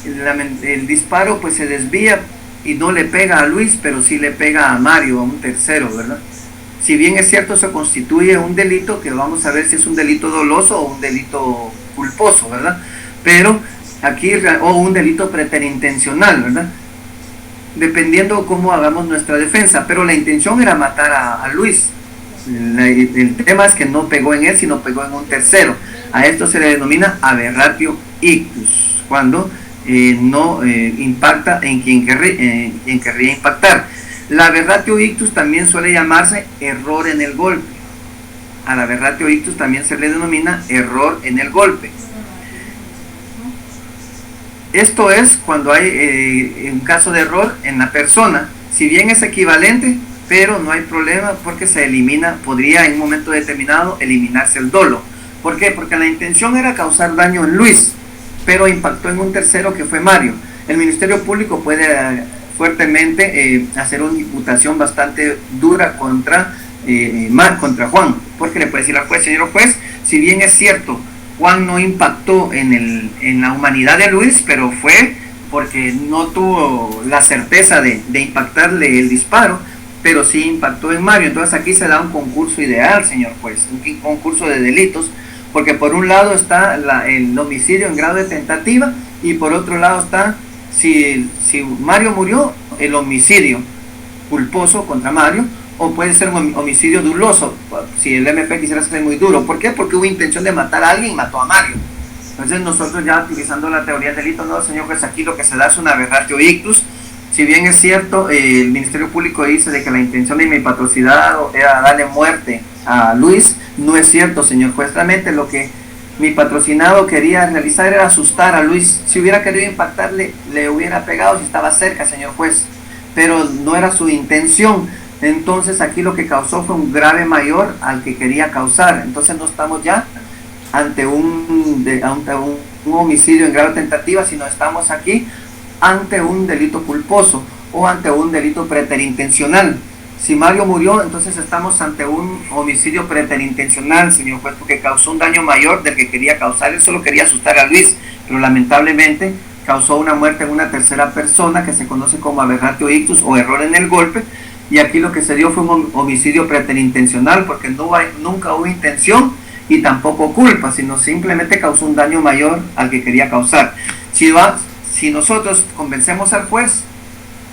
el disparo pues se desvía y no le pega a Luis, pero sí le pega a Mario, a un tercero, ¿verdad? Si bien es cierto, eso constituye un delito, que vamos a ver si es un delito doloso o un delito culposo, ¿verdad? Pero aquí, o un delito preterintencional, ¿verdad? Dependiendo cómo hagamos nuestra defensa, pero la intención era matar a Luis. El tema es que no pegó en él, sino pegó en un tercero. A esto se le denomina aberratio ictus, cuando no impacta en quien querría impactar. La aberratio ictus también suele llamarse error en el golpe. A la aberratio ictus también se le denomina error en el golpe. Esto es cuando hay un caso de error en la persona, si bien es equivalente, pero no hay problema porque se elimina, podría en un momento determinado eliminarse el dolo. ¿Por qué? Porque la intención era causar daño en Luis, pero impactó en un tercero que fue Mario. El Ministerio Público puede fuertemente hacer una imputación bastante dura contra Juan, porque le puede decir al juez, señor juez, si bien es cierto, Juan no impactó en la humanidad de Luis, pero fue porque no tuvo la certeza de impactarle el disparo, pero sí impactó en Mario. Entonces aquí se da un concurso ideal, señor juez, un concurso de delitos, porque por un lado está el homicidio en grado de tentativa y por otro lado está, si Mario murió, el homicidio culposo contra Mario, o puede ser un homicidio doloso, si el MP quisiera ser muy duro. ¿Por qué? Porque hubo intención de matar a alguien y mató a Mario. Entonces nosotros ya utilizando la teoría del delito, no, señor juez, aquí lo que se da es una aberratio ictus. Si bien es cierto, el Ministerio Público dice de que la intención de mi patrocinado era darle muerte a Luis, no es cierto, señor juez. Realmente lo que mi patrocinado quería realizar era asustar a Luis. Si hubiera querido impactarle, le hubiera pegado si estaba cerca, señor juez, pero no era su intención. Entonces aquí lo que causó fue un grave mayor al que quería causar. Entonces no estamos ya ante un homicidio en grave tentativa, sino estamos aquí ante un delito culposo o ante un delito preterintencional. Si Mario murió, entonces estamos ante un homicidio preterintencional, señor juez, porque causó un daño mayor del que quería causar. Él solo quería asustar a Luis, pero lamentablemente causó una muerte en una tercera persona que se conoce como aberratio ictus o error en el golpe. Y aquí lo que se dio fue un homicidio preterintencional, porque nunca hubo intención y tampoco culpa, sino simplemente causó un daño mayor al que quería causar. Si nosotros convencemos al juez,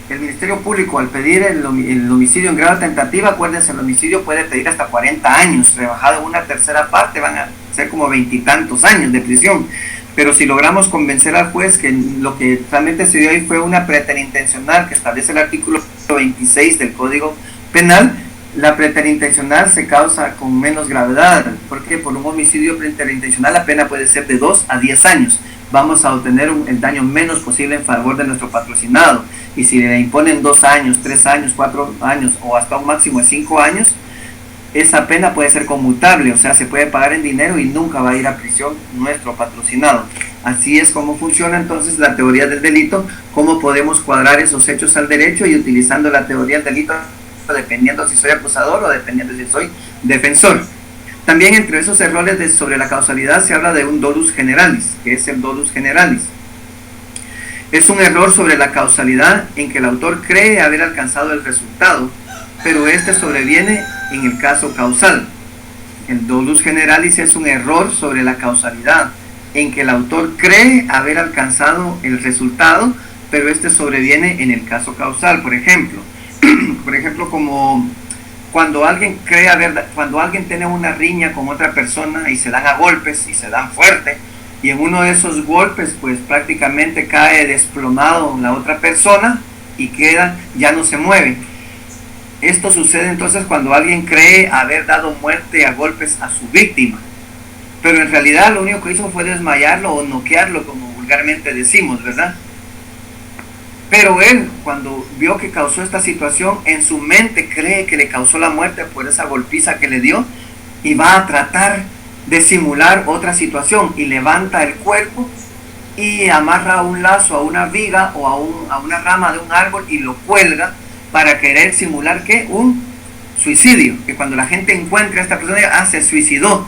el Ministerio Público al pedir el homicidio en grado tentativa, acuérdense, el homicidio puede pedir hasta 40 años, rebajado en una tercera parte van a ser como 20 y tantos años de prisión. Pero si logramos convencer al juez que lo que realmente se dio ahí fue una preterintencional que establece el artículo 26 del Código Penal, la preterintencional se causa con menos gravedad, porque por un homicidio preterintencional la pena puede ser de 2 a 10 años. Vamos a obtener el daño menos posible en favor de nuestro patrocinado, y si le imponen 2 años, 3 años, 4 años o hasta un máximo de 5 años, esa pena puede ser conmutable, o sea, se puede pagar en dinero y nunca va a ir a prisión nuestro patrocinado. Así es como funciona entonces la teoría del delito, cómo podemos cuadrar esos hechos al derecho y utilizando la teoría del delito, dependiendo si soy acusador o dependiendo si soy defensor. También entre esos errores sobre la causalidad se habla de un dolus generalis. ¿Qué es el dolus generalis? Es un error sobre la causalidad en que el autor cree haber alcanzado el resultado, pero este sobreviene en el caso causal. El dolus generalis es un error sobre la causalidad en que el autor cree haber alcanzado el resultado, pero este sobreviene en el caso causal. Por ejemplo, como cuando alguien cuando alguien tiene una riña con otra persona y se dan a golpes y se dan fuerte, y en uno de esos golpes pues prácticamente cae desplomado la otra persona y ya no se mueve. Esto sucede entonces cuando alguien cree haber dado muerte a golpes a su víctima, pero en realidad lo único que hizo fue desmayarlo o noquearlo, como vulgarmente decimos, ¿verdad? Pero él, cuando vio que causó esta situación, en su mente cree que le causó la muerte por esa golpiza que le dio y va a tratar de simular otra situación y levanta el cuerpo y amarra un lazo a una viga o a una rama de un árbol y lo cuelga para querer simular que un suicidio, que cuando la gente encuentra a esta persona se suicidó,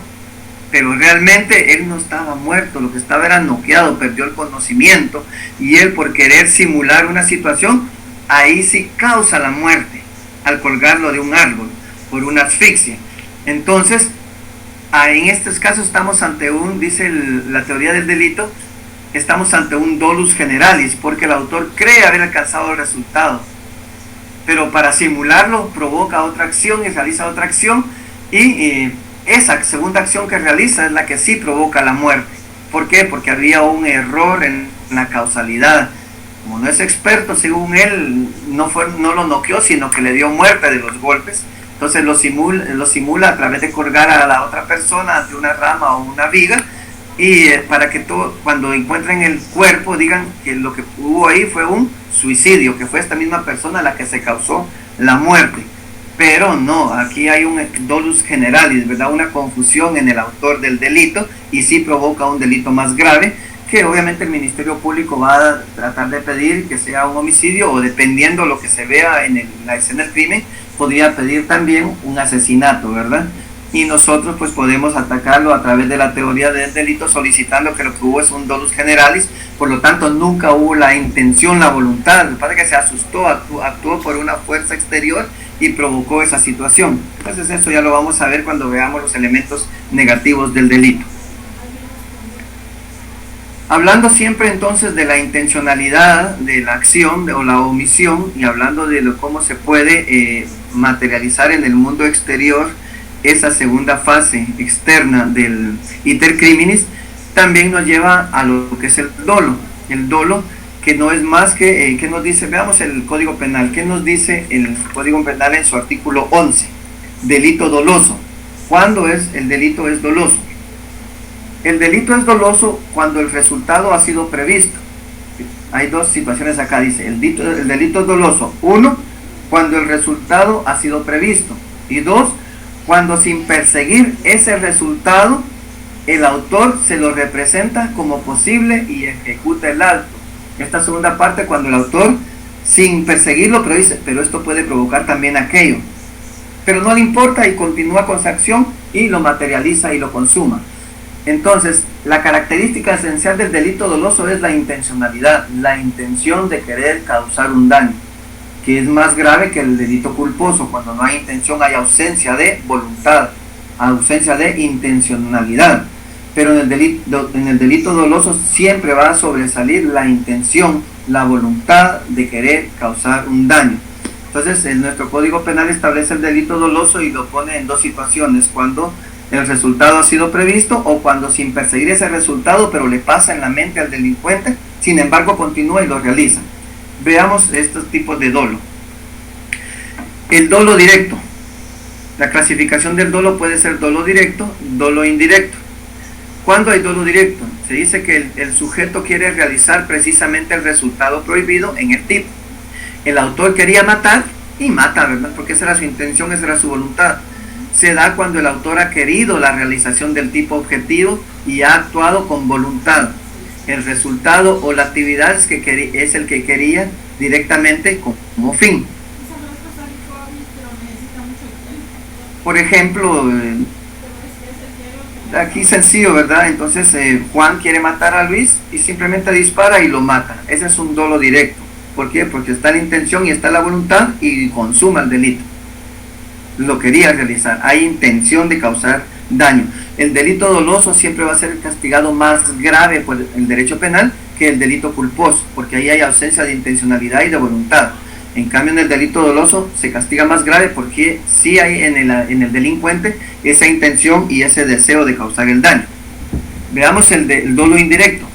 pero realmente él no estaba muerto, lo que estaba era noqueado, perdió el conocimiento, y él por querer simular una situación, ahí sí causa la muerte, al colgarlo de un árbol, por una asfixia. Entonces, en estos casos estamos ante dice la teoría del delito, estamos ante un dolus generalis, porque el autor cree haber alcanzado el resultado, pero para simularlo provoca otra acción y realiza otra acción, y esa segunda acción que realiza es la que sí provoca la muerte. ¿Por qué? Porque había un error en la causalidad. Como no es experto, según él, no lo noqueó, sino que le dio muerte de los golpes. Entonces lo simula a través de colgar a la otra persona ante una rama o una viga, y para que cuando encuentren el cuerpo digan que lo que hubo ahí fue un suicidio, que fue esta misma persona la que se causó la muerte. Pero no, aquí hay un dolus generalis, ¿verdad? Una confusión en el autor del delito, y sí provoca un delito más grave, que obviamente el Ministerio Público va a tratar de pedir que sea un homicidio, o dependiendo lo que se vea en la escena del crimen, podría pedir también un asesinato, ¿verdad? Y nosotros pues podemos atacarlo a través de la teoría del delito, solicitando que lo que hubo es un dolus generalis, por lo tanto nunca hubo la intención, la voluntad. Lo que pasa es que se asustó, actuó por una fuerza exterior y provocó esa situación. Entonces esto ya lo vamos a ver cuando veamos los elementos negativos del delito. Hablando siempre entonces de la intencionalidad de la acción o la omisión, y hablando de cómo se puede materializar en el mundo exterior esa segunda fase externa del iter criminis, también nos lleva a lo que es el dolo. El dolo, que no es más que, ¿qué nos dice? Veamos el Código Penal. ¿Qué nos dice el Código Penal en su artículo 11? Delito doloso. ¿Cuándo el delito es doloso? El delito es doloso cuando el resultado ha sido previsto. Hay dos situaciones acá, dice, el delito es doloso. 1, cuando el resultado ha sido previsto. Y 2, cuando sin perseguir ese resultado, el autor se lo representa como posible y ejecuta el acto. Esta segunda parte, cuando el autor, sin perseguirlo, pero dice, pero esto puede provocar también aquello. Pero no le importa y continúa con su acción y lo materializa y lo consuma. Entonces, la característica esencial del delito doloso es la intencionalidad, la intención de querer causar un daño, que es más grave que el delito culposo. Cuando no hay intención, hay ausencia de voluntad, ausencia de intencionalidad. Pero en el delito doloso siempre va a sobresalir la intención, la voluntad de querer causar un daño. Entonces, en nuestro Código Penal establece el delito doloso y lo pone en dos situaciones: cuando el resultado ha sido previsto, o cuando sin perseguir ese resultado, pero le pasa en la mente al delincuente, sin embargo continúa y lo realiza. Veamos estos tipos de dolo. El dolo directo. La clasificación del dolo puede ser dolo directo, dolo indirecto. ¿Cuándo hay dolo directo? Se dice que el sujeto quiere realizar precisamente el resultado prohibido en el tipo. El autor quería matar y mata, ¿verdad? Porque esa era su intención, esa era su voluntad. Se da cuando el autor ha querido la realización del tipo objetivo y ha actuado con voluntad. El resultado o la actividad es el que quería directamente como fin. Por ejemplo, aquí sencillo, ¿verdad? Entonces Juan quiere matar a Luis y simplemente dispara y lo mata. Ese es un dolo directo. ¿Por qué? Porque está la intención y está la voluntad y consuma el delito. Lo quería realizar, hay intención de causar daño. El delito doloso siempre va a ser castigado más grave por el derecho penal que el delito culposo, porque ahí hay ausencia de intencionalidad y de voluntad. En cambio, en el delito doloso se castiga más grave porque sí hay en el delincuente esa intención y ese deseo de causar el daño. Veamos el dolo indirecto.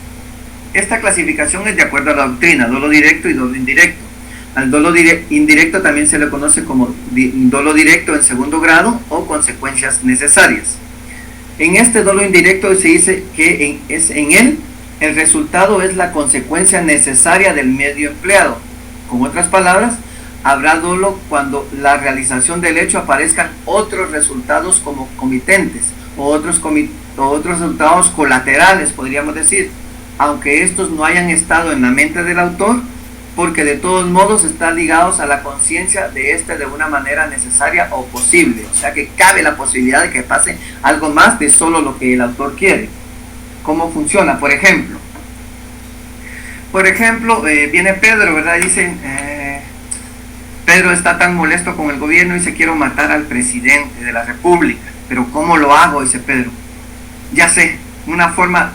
Esta clasificación es de acuerdo a la doctrina: dolo directo y dolo indirecto. Al dolo indirecto también se le conoce como dolo directo en segundo grado o consecuencias necesarias. En este dolo indirecto se dice que en él el resultado es la consecuencia necesaria del medio empleado. Con otras palabras, habrá dolo cuando la realización del hecho aparezcan otros resultados como comitentes o otros resultados colaterales, podríamos decir, aunque estos no hayan estado en la mente del autor, porque de todos modos están ligados a la conciencia de de una manera necesaria o posible. O sea que cabe la posibilidad de que pase algo más de solo lo que el autor quiere. ¿Cómo funciona? Por ejemplo, viene Pedro, ¿verdad? Dice, Pedro está tan molesto con el gobierno y dice: quiero matar al presidente de la república. Pero ¿cómo lo hago? Dice Pedro. Ya sé, una forma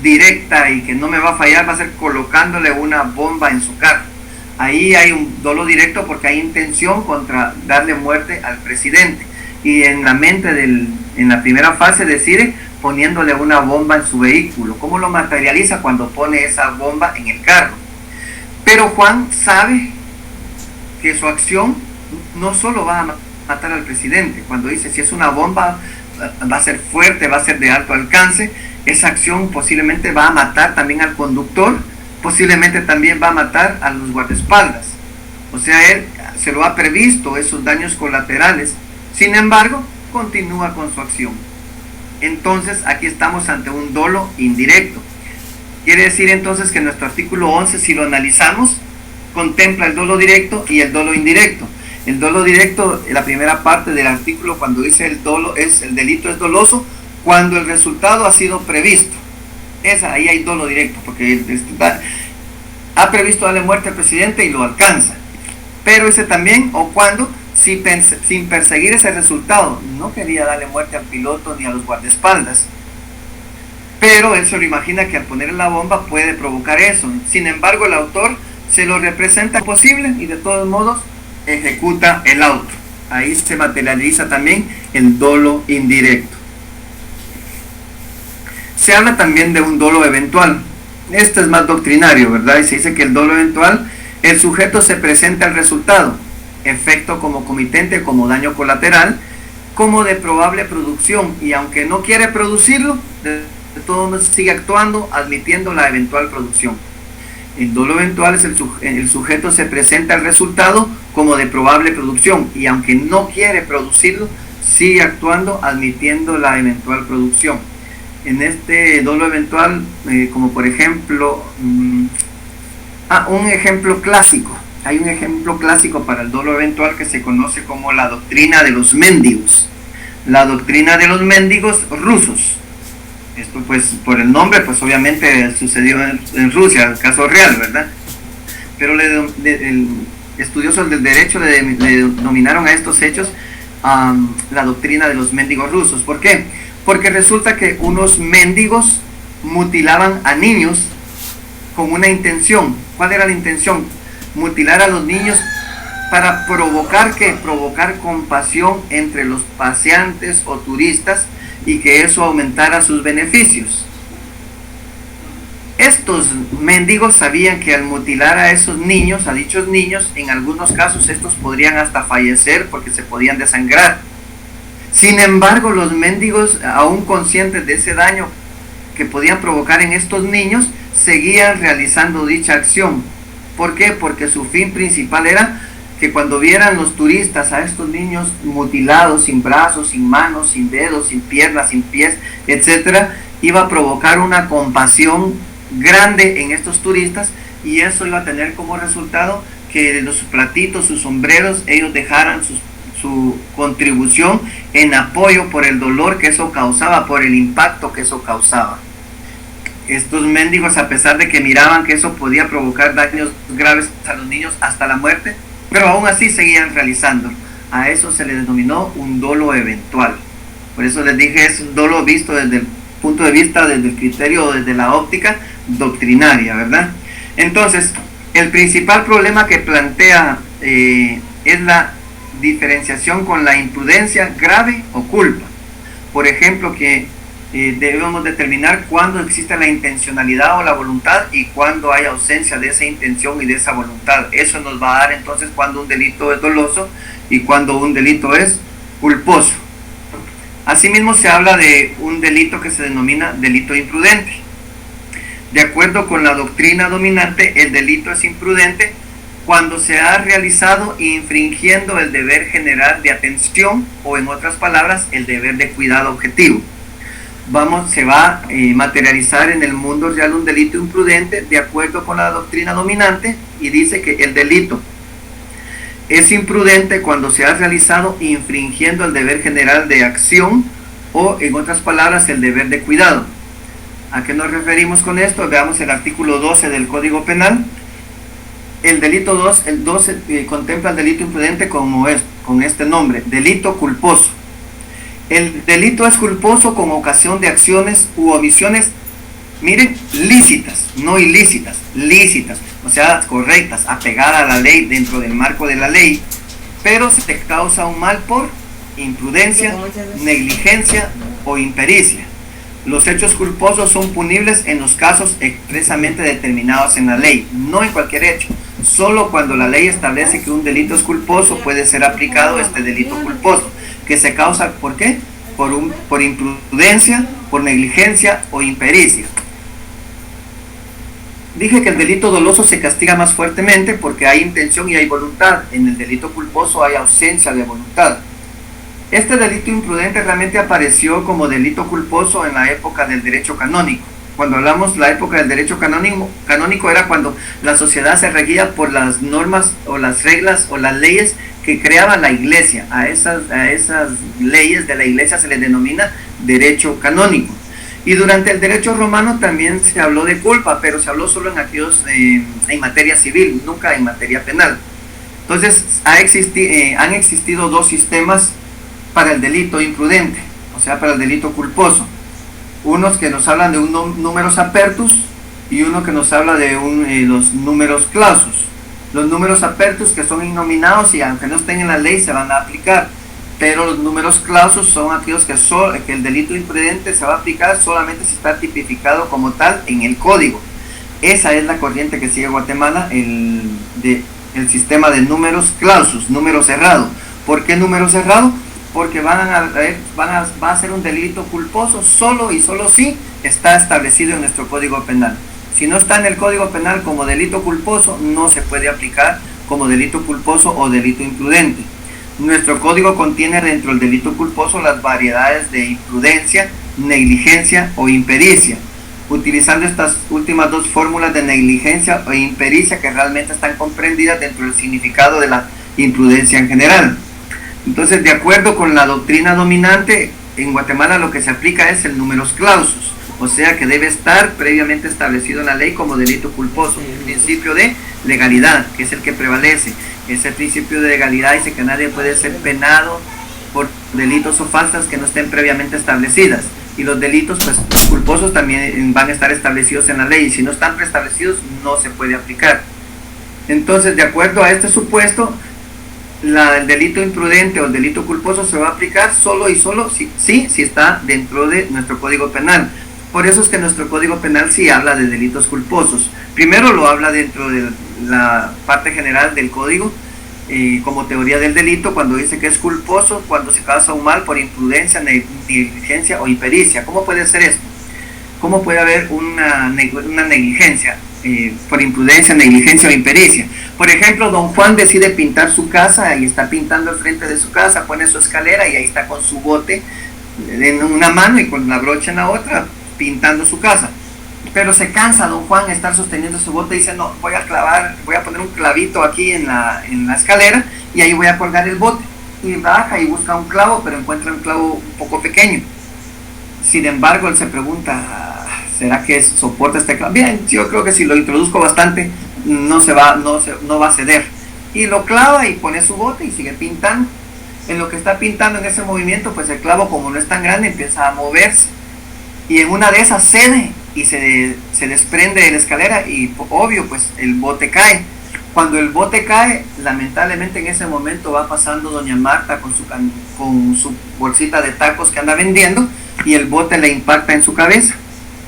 directa y que no me va a fallar va a ser colocándole una bomba en su carro. Ahí hay un dolo directo porque hay intención contra darle muerte al presidente. Y en la mente en la primera fase decide poniéndole una bomba en su vehículo. ¿Cómo lo materializa? Cuando pone esa bomba en el carro. Pero Juan sabe que su acción no solo va a matar al presidente. Cuando dice si es una bomba va a ser fuerte, va a ser de alto alcance, esa acción posiblemente va a matar también al conductor, posiblemente también va a matar a los guardaespaldas. O sea, él se lo ha previsto, esos daños colaterales. Sin embargo, continúa con su acción. Entonces, aquí estamos ante un dolo indirecto. Quiere decir entonces que nuestro artículo 11, si lo analizamos, contempla el dolo directo y el dolo indirecto. El dolo directo, la primera parte del artículo, cuando dice el delito es doloso, cuando el resultado ha sido previsto. Ahí hay dolo directo, porque ha previsto darle muerte al presidente y lo alcanza. Pero ese también, o cuando, sin perseguir ese resultado, no quería darle muerte al piloto ni a los guardaespaldas, pero él se lo imagina que al poner la bomba puede provocar eso. Sin embargo, el autor se lo representa posible y de todos modos ejecuta el auto. Ahí se materializa también el dolo indirecto. Se habla también de un dolo eventual. Este es más doctrinario, ¿verdad? Y se dice que el dolo eventual, el sujeto se presenta al resultado, efecto como comitente, como daño colateral, como de probable producción, y aunque no quiere producirlo, de todos modos sigue actuando, admitiendo la eventual producción. El dolo eventual es el sujeto se presenta al resultado como de probable producción, y aunque no quiere producirlo, sigue actuando, admitiendo la eventual producción. En este dolo eventual, como por ejemplo, un ejemplo clásico, hay un ejemplo clásico para el dolo eventual que se conoce como la doctrina de los mendigos. La doctrina de los mendigos rusos. Esto pues por el nombre, pues obviamente sucedió en Rusia, el caso real, ¿verdad? Pero estudiosos del derecho le denominaron a estos hechos la doctrina de los mendigos rusos. ¿Por qué? Porque resulta que unos mendigos mutilaban a niños con una intención. ¿Cuál era la intención? Mutilar a los niños para provocar ¿qué? Provocar compasión entre los paseantes o turistas y que eso aumentara sus beneficios. Estos mendigos sabían que al mutilar a esos niños, a dichos niños, en algunos casos estos podrían hasta fallecer porque se podían desangrar. Sin embargo, los mendigos, aún conscientes de ese daño que podían provocar en estos niños, seguían realizando dicha acción. ¿Por qué? Porque su fin principal era que cuando vieran los turistas a estos niños mutilados, sin brazos, sin manos, sin dedos, sin piernas, sin pies, etcétera, iba a provocar una compasión grande en estos turistas, y eso iba a tener como resultado que los platitos, sus sombreros, ellos dejaran su contribución en apoyo por el dolor que eso causaba, por el impacto que eso causaba. Estos mendigos, a pesar de que miraban que eso podía provocar daños graves a los niños hasta la muerte, pero aún así seguían realizando. A eso se le denominó un dolo eventual. Por eso les dije, es un dolo visto desde el punto de vista, desde el criterio, desde la óptica doctrinaria, ¿verdad? Entonces, el principal problema que plantea es la diferenciación con la imprudencia grave o culpa. Por ejemplo, que debemos determinar cuándo existe la intencionalidad o la voluntad y cuándo hay ausencia de esa intención y de esa voluntad. Eso nos va a dar entonces cuándo un delito es doloso y cuándo un delito es culposo. Asimismo, se habla de un delito que se denomina delito imprudente. De acuerdo con la doctrina dominante, el delito es imprudente cuando se ha realizado infringiendo el deber general de atención, o en otras palabras, el deber de cuidado objetivo. Se va a materializar en el mundo real un delito imprudente de acuerdo con la doctrina dominante, y dice que el delito es imprudente cuando se ha realizado infringiendo el deber general de acción, o en otras palabras, el deber de cuidado. ¿A qué nos referimos con esto? Veamos el artículo 12 del Código Penal. El delito 12 contempla el delito imprudente como con este nombre: delito culposo. El delito es culposo con ocasión de acciones u omisiones, miren, lícitas, no ilícitas, lícitas, o sea, correctas, apegadas a la ley, dentro del marco de la ley, pero se causa un mal por imprudencia, negligencia o impericia. Los hechos culposos son punibles en los casos expresamente determinados en la ley, no en cualquier hecho. Solo cuando la ley establece que un delito es culposo puede ser aplicado este delito culposo, que se causa, ¿por qué? Por imprudencia, por negligencia o impericia. Dije que el delito doloso se castiga más fuertemente porque hay intención y hay voluntad. En el delito culposo hay ausencia de voluntad. Este delito imprudente realmente apareció como delito culposo en la época del derecho canónico. cuando hablamos la época del derecho canónico era cuando la sociedad se regía por las normas o las reglas o las leyes que creaba la iglesia. A esas leyes de la iglesia se les denomina derecho canónico. Y durante el derecho romano también se habló de culpa, pero se habló solo en aquellos en materia civil, nunca en materia penal. Entonces han existido dos sistemas para el delito imprudente, o sea, para el delito culposo. Unos que nos hablan de un numerus apertus y uno que nos habla de los numerus clausus. Los números apertus, que son innominados y aunque no estén en la ley se van a aplicar, pero los números clausus son aquellos que el delito imprudente se va a aplicar solamente si está tipificado como tal en el código. Esa es la corriente que sigue Guatemala, el sistema de números clausus, número cerrado. ¿Por qué número cerrado? Porque va a ser un delito culposo solo y solo si está establecido en nuestro Código Penal. Si no está en el Código Penal como delito culposo, no se puede aplicar como delito culposo o delito imprudente. Nuestro código contiene dentro del delito culposo las variedades de imprudencia, negligencia o impericia, utilizando estas últimas dos fórmulas de negligencia o impericia que realmente están comprendidas dentro del significado de la imprudencia en general. Entonces, de acuerdo con la doctrina dominante, en Guatemala lo que se aplica es el numerus clausus, o sea que debe estar previamente establecido en la ley como delito culposo. El principio de legalidad, que es el que prevalece. Ese principio de legalidad dice que nadie puede ser penado por delitos o faltas que no estén previamente establecidas. Y los delitos culposos también van a estar establecidos en la ley, y si no están preestablecidos no se puede aplicar. Entonces, de acuerdo a este supuesto, el delito imprudente o el delito culposo se va a aplicar solo y solo si está dentro de nuestro Código Penal. Por eso es que nuestro Código Penal sí habla de delitos culposos. Primero lo habla dentro de la parte general del Código, como teoría del delito, cuando dice que es culposo cuando se causa un mal por imprudencia, negligencia o impericia. ¿Cómo puede ser esto? ¿Cómo puede haber una negligencia por imprudencia, negligencia o impericia? Por ejemplo, don Juan decide pintar su casa y está pintando el frente de su casa, pone su escalera y ahí está con su bote en una mano y con la brocha en la otra, pintando su casa. Pero se cansa don Juan de estar sosteniendo su bote y dice, no, voy a poner un clavito aquí en la escalera y ahí voy a colgar el bote. Y baja y busca un clavo, pero encuentra un clavo un poco pequeño. Sin embargo, él se pregunta, ¿será que soporta este clavo? Bien, yo creo que si lo introduzco bastante no va a ceder. Y lo clava y pone su bote y sigue pintando. En lo que está pintando en ese movimiento, pues el clavo, como no es tan grande, empieza a moverse. Y en una de esas cede y se desprende de la escalera y obvio, pues el bote cae. Cuando el bote cae, lamentablemente en ese momento va pasando doña Marta con su bolsita de tacos que anda vendiendo y el bote le impacta en su cabeza.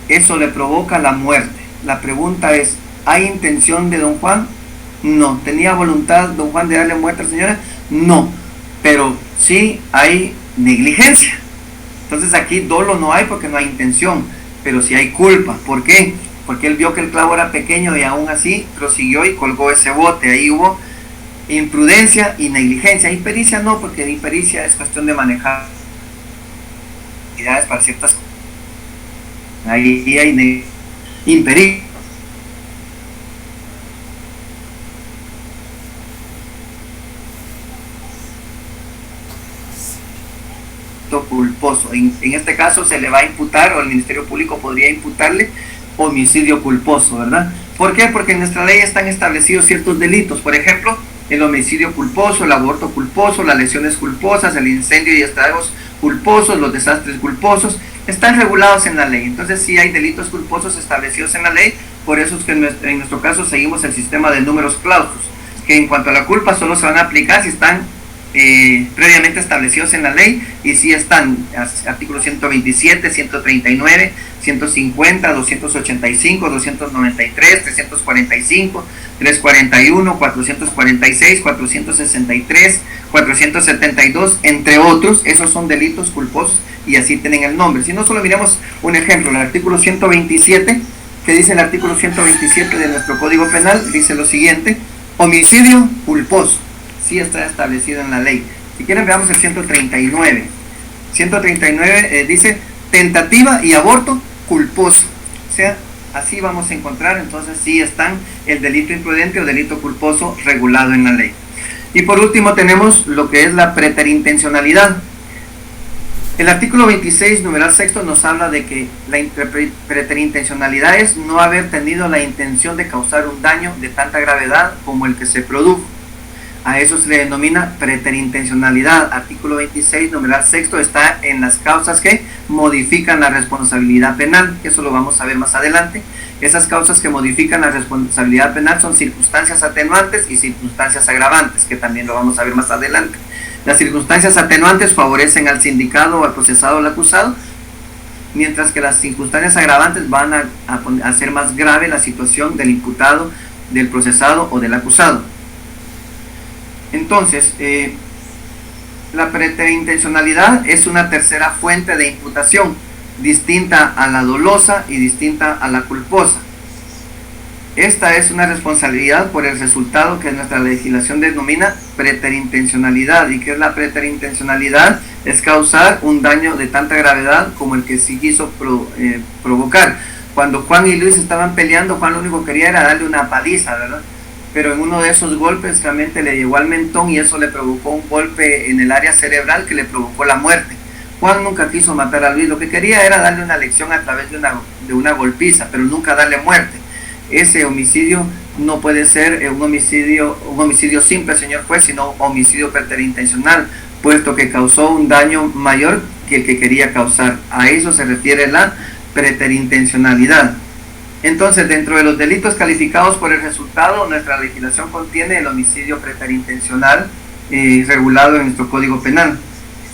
Eso le provoca la muerte. La pregunta es, ¿hay intención de don Juan? No. ¿Tenía voluntad don Juan de darle muerte a la señora? No. Pero sí hay negligencia. Entonces aquí dolo no hay porque no hay intención, pero sí hay culpa. ¿Por qué? Porque él vio que el clavo era pequeño y aún así prosiguió y colgó ese bote. Ahí hubo imprudencia y negligencia. Impericia no, porque impericia es cuestión de manejar para ciertas cosas. Ahí hay impericia. Culposo. En este caso se le va a imputar, o el Ministerio Público podría imputarle homicidio culposo, ¿verdad? ¿Por qué? Porque en nuestra ley están establecidos ciertos delitos, por ejemplo, el homicidio culposo, el aborto culposo, las lesiones culposas, el incendio y estragos culposos, los desastres culposos, están regulados en la ley. Entonces sí hay delitos culposos establecidos en la ley, por eso es que en nuestro caso seguimos el sistema de números clausus, que en cuanto a la culpa solo se van a aplicar si están previamente establecidos en la ley, y si están artículos 127, 139, 150, 285, 293, 345, 341, 446, 463, 472, entre otros. Esos son delitos culposos y así tienen el nombre. Si no, solo miremos un ejemplo, el artículo 127, que dice el artículo 127 de nuestro Código Penal, dice lo siguiente: homicidio culposo. Sí está establecido en la ley. Si quieren veamos el 139. 139 dice tentativa y aborto culposo. sea, así vamos a encontrar, entonces sí están el delito imprudente o delito culposo regulado en la ley. Y por último tenemos lo que es la preterintencionalidad. El artículo 26, numeral sexto, nos habla de que la preterintencionalidad es no haber tenido la intención de causar un daño de tanta gravedad como el que se produjo. A eso se le denomina preterintencionalidad. Artículo 26, numeral sexto, está en las causas que modifican la responsabilidad penal. Eso lo vamos a ver más adelante. Esas causas que modifican la responsabilidad penal son circunstancias atenuantes y circunstancias agravantes, que también lo vamos a ver más adelante. Las circunstancias atenuantes favorecen al sindicado o al procesado o al acusado, mientras que las circunstancias agravantes van a hacer más grave la situación del imputado, del procesado o del acusado. Entonces, la preterintencionalidad es una tercera fuente de imputación, distinta a la dolosa y distinta a la culposa. Esta es una responsabilidad por el resultado que nuestra legislación denomina preterintencionalidad. ¿Y qué es la preterintencionalidad? Es causar un daño de tanta gravedad como el que sí quiso provocar. Cuando Juan y Luis estaban peleando, Juan lo único que quería era darle una paliza, ¿verdad? Pero en uno de esos golpes realmente le llegó al mentón y eso le provocó un golpe en el área cerebral que le provocó la muerte. Juan nunca quiso matar a Luis, lo que quería era darle una lección a través de una golpiza, pero nunca darle muerte. Ese homicidio no puede ser un homicidio simple, señor juez, sino homicidio preterintencional, puesto que causó un daño mayor que el que quería causar. A eso se refiere la preterintencionalidad. Entonces, dentro de los delitos calificados por el resultado, nuestra legislación contiene el homicidio preterintencional regulado en nuestro Código Penal.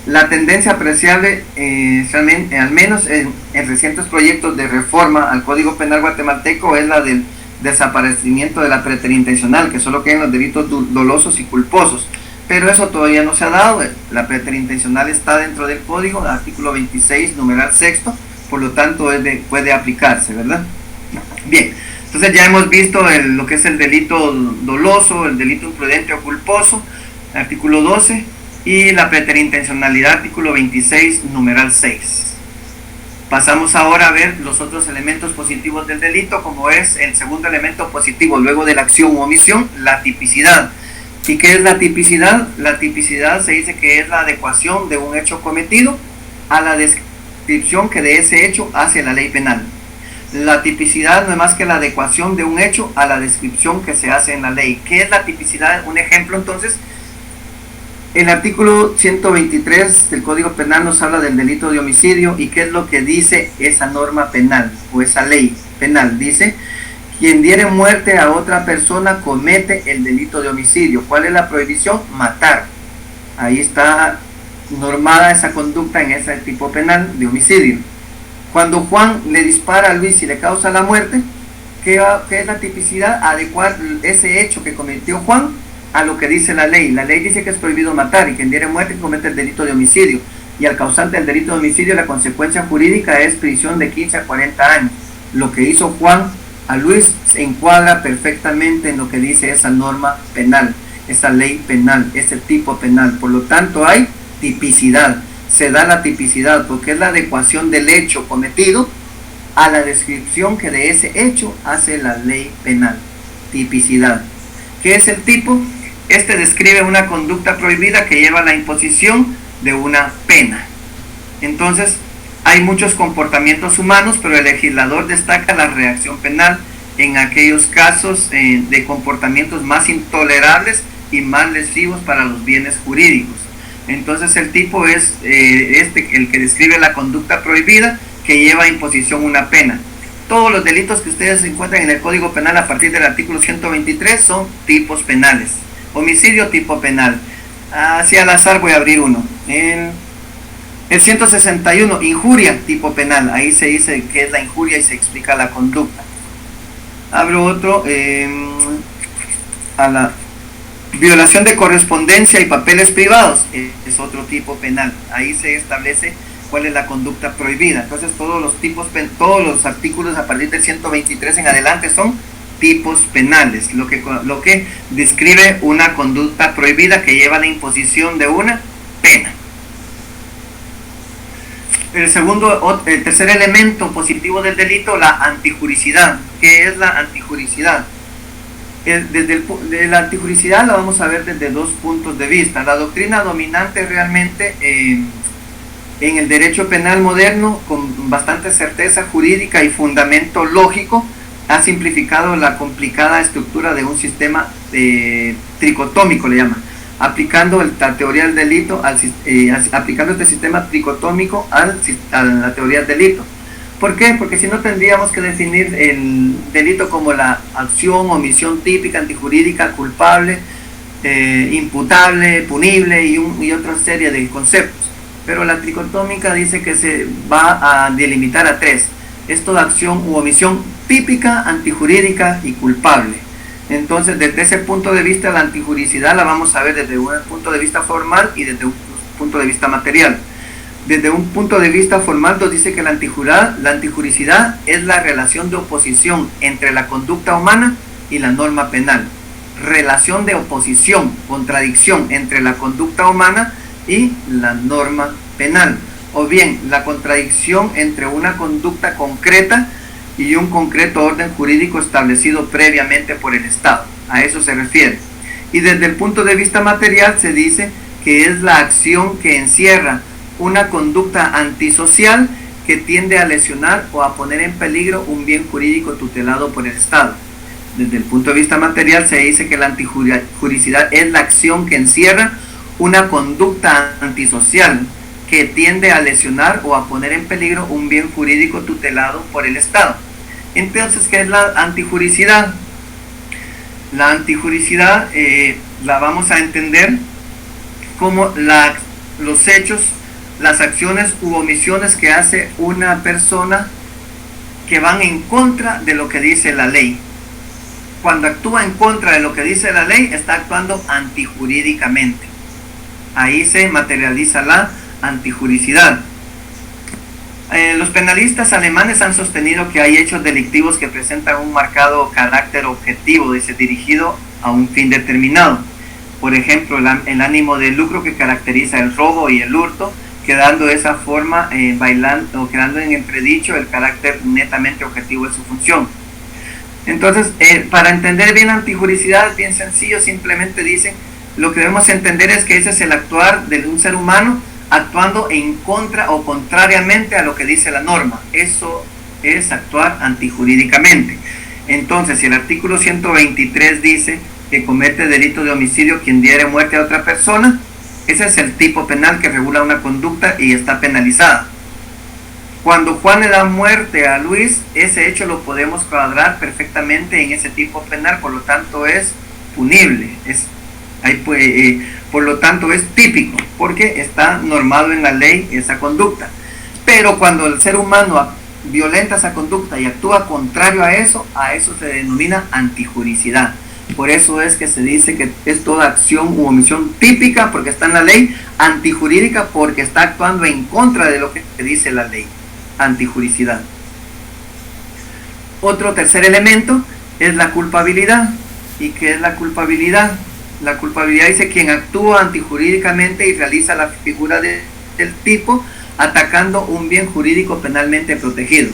La tendencia apreciable, al menos en recientes proyectos de reforma al Código Penal guatemalteco, es la del desaparecimiento de la preterintencional, que solo quedan los delitos dolosos y culposos. Pero eso todavía no se ha dado. La preterintencional está dentro del Código, el artículo 26, numeral sexto, por lo tanto puede aplicarse, ¿verdad? Bien, entonces ya hemos visto lo que es el delito doloso, el delito imprudente o culposo, artículo 12, y la preterintencionalidad, artículo 26, numeral 6. Pasamos ahora a ver los otros elementos positivos del delito, como es el segundo elemento positivo, luego de la acción u omisión, la tipicidad. ¿Y qué es la tipicidad? La tipicidad se dice que es la adecuación de un hecho cometido a la descripción que de ese hecho hace la ley penal. La tipicidad no es más que la adecuación de un hecho a la descripción que se hace en la ley. ¿Qué es la tipicidad? Un ejemplo, entonces, el artículo 123 del Código Penal nos habla del delito de homicidio. ¿Y qué es lo que dice esa norma penal o esa ley penal? Dice: quien diere muerte a otra persona comete el delito de homicidio. ¿Cuál es la prohibición? Matar. Ahí está normada esa conducta en ese tipo penal de homicidio. Cuando Juan le dispara a Luis y le causa la muerte, ¿qué es la tipicidad? Adecuar ese hecho que cometió Juan a lo que dice la ley. La ley dice que es prohibido matar y quien diere muerte comete el delito de homicidio. Y al causante del delito de homicidio, la consecuencia jurídica es prisión de 15 a 40 años. Lo que hizo Juan a Luis se encuadra perfectamente en lo que dice esa norma penal, esa ley penal, ese tipo penal. Por lo tanto, hay tipicidad. Se da la tipicidad porque es la adecuación del hecho cometido a la descripción que de ese hecho hace la ley penal. Tipicidad. ¿Qué es el tipo? Este describe una conducta prohibida que lleva a la imposición de una pena. Entonces, hay muchos comportamientos humanos, pero el legislador destaca la reacción penal en aquellos casos de comportamientos más intolerables y más lesivos para los bienes jurídicos. Entonces el tipo es el que describe la conducta prohibida que lleva a imposición una pena. Todos los delitos que ustedes encuentran en el Código Penal a partir del artículo 123 son tipos penales. Homicidio, tipo penal. Así al azar voy a abrir uno. El 161, injuria, tipo penal. Ahí se dice qué es la injuria y se explica la conducta. Abro otro. A la violación de correspondencia y papeles privados es otro tipo penal. Ahí se establece cuál es la conducta prohibida. Entonces todos los artículos a partir del 123 en adelante son tipos penales, lo que describe una conducta prohibida que lleva a la imposición de una pena. El tercer elemento positivo del delito, la antijuricidad. ¿Qué es la antijuricidad? De la antijuricidad la vamos a ver desde dos puntos de vista. La doctrina dominante realmente en el derecho penal moderno, con bastante certeza jurídica y fundamento lógico, ha simplificado la complicada estructura de un sistema tricotómico, le llaman, aplicando la teoría del delito, aplicando este sistema tricotómico a la teoría del delito. ¿Por qué? Porque si no tendríamos que definir el delito como la acción o omisión típica, antijurídica, culpable, imputable, punible y otra serie de conceptos. Pero la tricotómica dice que se va a delimitar a tres. Es toda acción u omisión típica, antijurídica y culpable. Entonces, desde ese punto de vista, la antijuricidad la vamos a ver desde un punto de vista formal y desde un punto de vista material. Desde un punto de vista formal nos dice que la antijuricidad es la relación de oposición entre la conducta humana y la norma penal. Relación de oposición, contradicción entre la conducta humana y la norma penal, o bien la contradicción entre una conducta concreta y un concreto orden jurídico establecido previamente por el Estado. A eso se refiere. Y desde el punto de vista material se dice que es la acción que encierra una conducta antisocial que tiende a lesionar o a poner en peligro un bien jurídico tutelado por el Estado. Desde el punto de vista material se dice que la antijuricidad es la acción que encierra una conducta antisocial que tiende a lesionar o a poner en peligro un bien jurídico tutelado por el Estado. Entonces, ¿qué es la antijuricidad? La antijuricidad la vamos a entender como los hechos, las acciones u omisiones que hace una persona que van en contra de lo que dice la ley. Cuando actúa en contra de lo que dice la ley, está actuando antijurídicamente. Ahí se materializa la antijuricidad. Los penalistas alemanes han sostenido que hay hechos delictivos que presentan un marcado carácter objetivo, dice, dirigido a un fin determinado. Por ejemplo, el ánimo de lucro que caracteriza el robo y el hurto, quedando de esa forma quedando en entredicho el carácter netamente objetivo de su función. Entonces, para entender bien la antijuricidad, bien sencillo, simplemente dicen, lo que debemos entender es que ese es el actuar de un ser humano actuando en contra o contrariamente a lo que dice la norma. Eso es actuar antijurídicamente. Entonces, si el artículo 123 dice que comete delito de homicidio quien diere muerte a otra persona, ese es el tipo penal que regula una conducta y está penalizada. Cuando Juan le da muerte a Luis, ese hecho lo podemos cuadrar perfectamente en ese tipo penal, por lo tanto es punible, por lo tanto es típico, porque está normado en la ley esa conducta. Pero cuando el ser humano violenta esa conducta y actúa contrario a eso se denomina antijuricidad. Por eso es que se dice que es toda acción u omisión típica, porque está en la ley, antijurídica porque está actuando en contra de lo que dice la ley. Antijuricidad. Otro tercer elemento es la culpabilidad. ¿Y qué es la culpabilidad? La culpabilidad dice quien actúa antijurídicamente y realiza la figura del tipo atacando un bien jurídico penalmente protegido.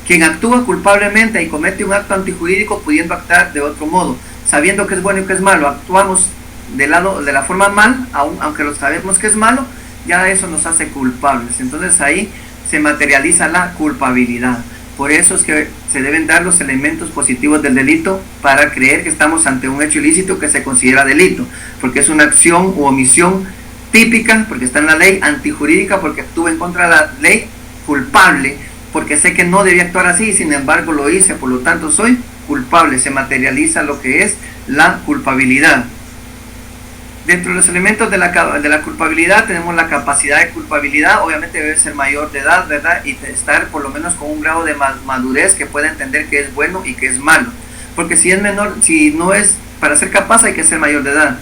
Quien actúa culpablemente y comete un acto antijurídico pudiendo actuar de otro modo, sabiendo que es bueno y que es malo, actuamos de la forma mal, aunque lo sabemos que es malo, ya eso nos hace culpables. Entonces ahí se materializa la culpabilidad. Por eso es que se deben dar los elementos positivos del delito para creer que estamos ante un hecho ilícito que se considera delito, porque es una acción u omisión típica, porque está en la ley, antijurídica, porque actúa en contra de la ley, culpable, porque sé que no debía actuar así y sin embargo lo hice, por lo tanto soy culpable. Se materializa lo que es la culpabilidad. Dentro de los elementos de la culpabilidad tenemos la capacidad de culpabilidad. Obviamente debe ser mayor de edad, ¿verdad? Y estar por lo menos con un grado de madurez que pueda entender qué es bueno y qué es malo. Porque si es menor, si no es, para ser capaz hay que ser mayor de edad.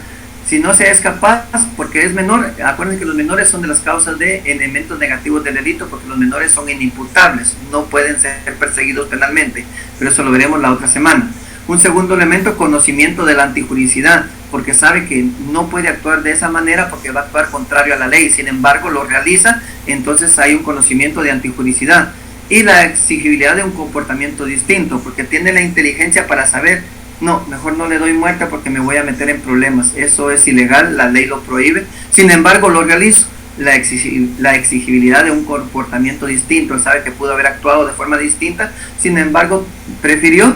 Si no se es capaz, porque es menor, acuérdense que los menores son de las causas de elementos negativos del delito, porque los menores son inimputables, no pueden ser perseguidos penalmente, pero eso lo veremos la otra semana. Un segundo elemento, conocimiento de la antijuricidad, porque sabe que no puede actuar de esa manera porque va a actuar contrario a la ley, sin embargo lo realiza, entonces hay un conocimiento de antijuricidad. Y la exigibilidad de un comportamiento distinto, porque tiene la inteligencia para saber, no, mejor no le doy muerte porque me voy a meter en problemas, eso es ilegal, la ley lo prohíbe, sin embargo lo realizo. La exigibilidad de un comportamiento distinto, sabe que pudo haber actuado de forma distinta, sin embargo prefirió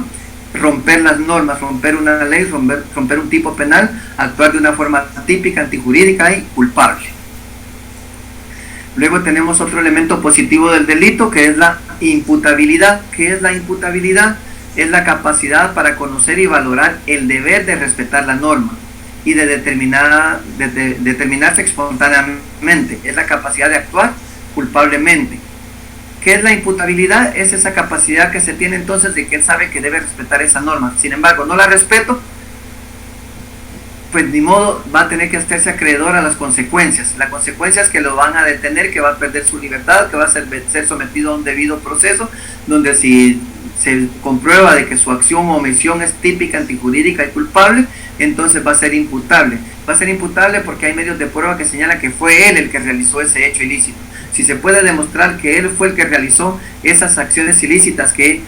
romper las normas, romper una ley, romper un tipo penal, actuar de una forma típica, antijurídica y culpable. Luego tenemos otro elemento positivo del delito, que es la imputabilidad. ¿Qué es la imputabilidad? Es la capacidad para conocer y valorar el deber de respetar la norma y de determinarse espontáneamente. Es la capacidad de actuar culpablemente. ¿Qué es la imputabilidad? Es esa capacidad que se tiene entonces de que él sabe que debe respetar esa norma. Sin embargo, no la respeto, pues ni modo, va a tener que hacerse acreedor a las consecuencias. La consecuencia es que lo van a detener, que va a perder su libertad, que va a ser sometido a un debido proceso, donde si se comprueba de que su acción o omisión es típica, antijurídica y culpable, entonces va a ser imputable. Va a ser imputable porque hay medios de prueba que señalan que fue él el que realizó ese hecho ilícito. Si se puede demostrar que él fue el que realizó esas acciones ilícitas que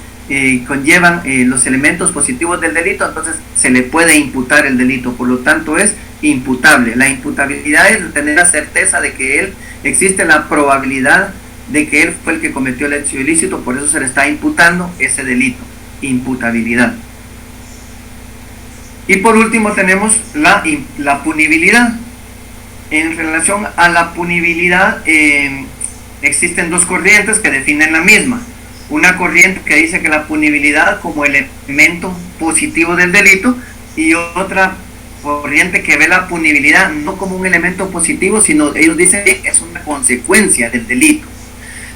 conllevan los elementos positivos del delito, entonces se le puede imputar el delito, por lo tanto es imputable. La imputabilidad es tener la certeza de que él, existe la probabilidad de que él fue el que cometió el hecho ilícito, por eso se le está imputando ese delito, imputabilidad. Y por último tenemos la punibilidad. En relación a la punibilidad existen dos corrientes que definen la misma. Una corriente que dice que la punibilidad como elemento positivo del delito, y otra corriente que ve la punibilidad no como un elemento positivo, sino ellos dicen que es una consecuencia del delito.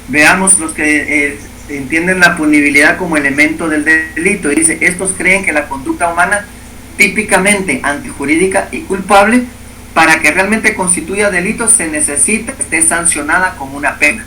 Veamos los que entienden la punibilidad como elemento del delito. Dice, estos creen que la conducta humana típicamente antijurídica y culpable, para que realmente constituya delito se necesita que esté sancionada con una pena.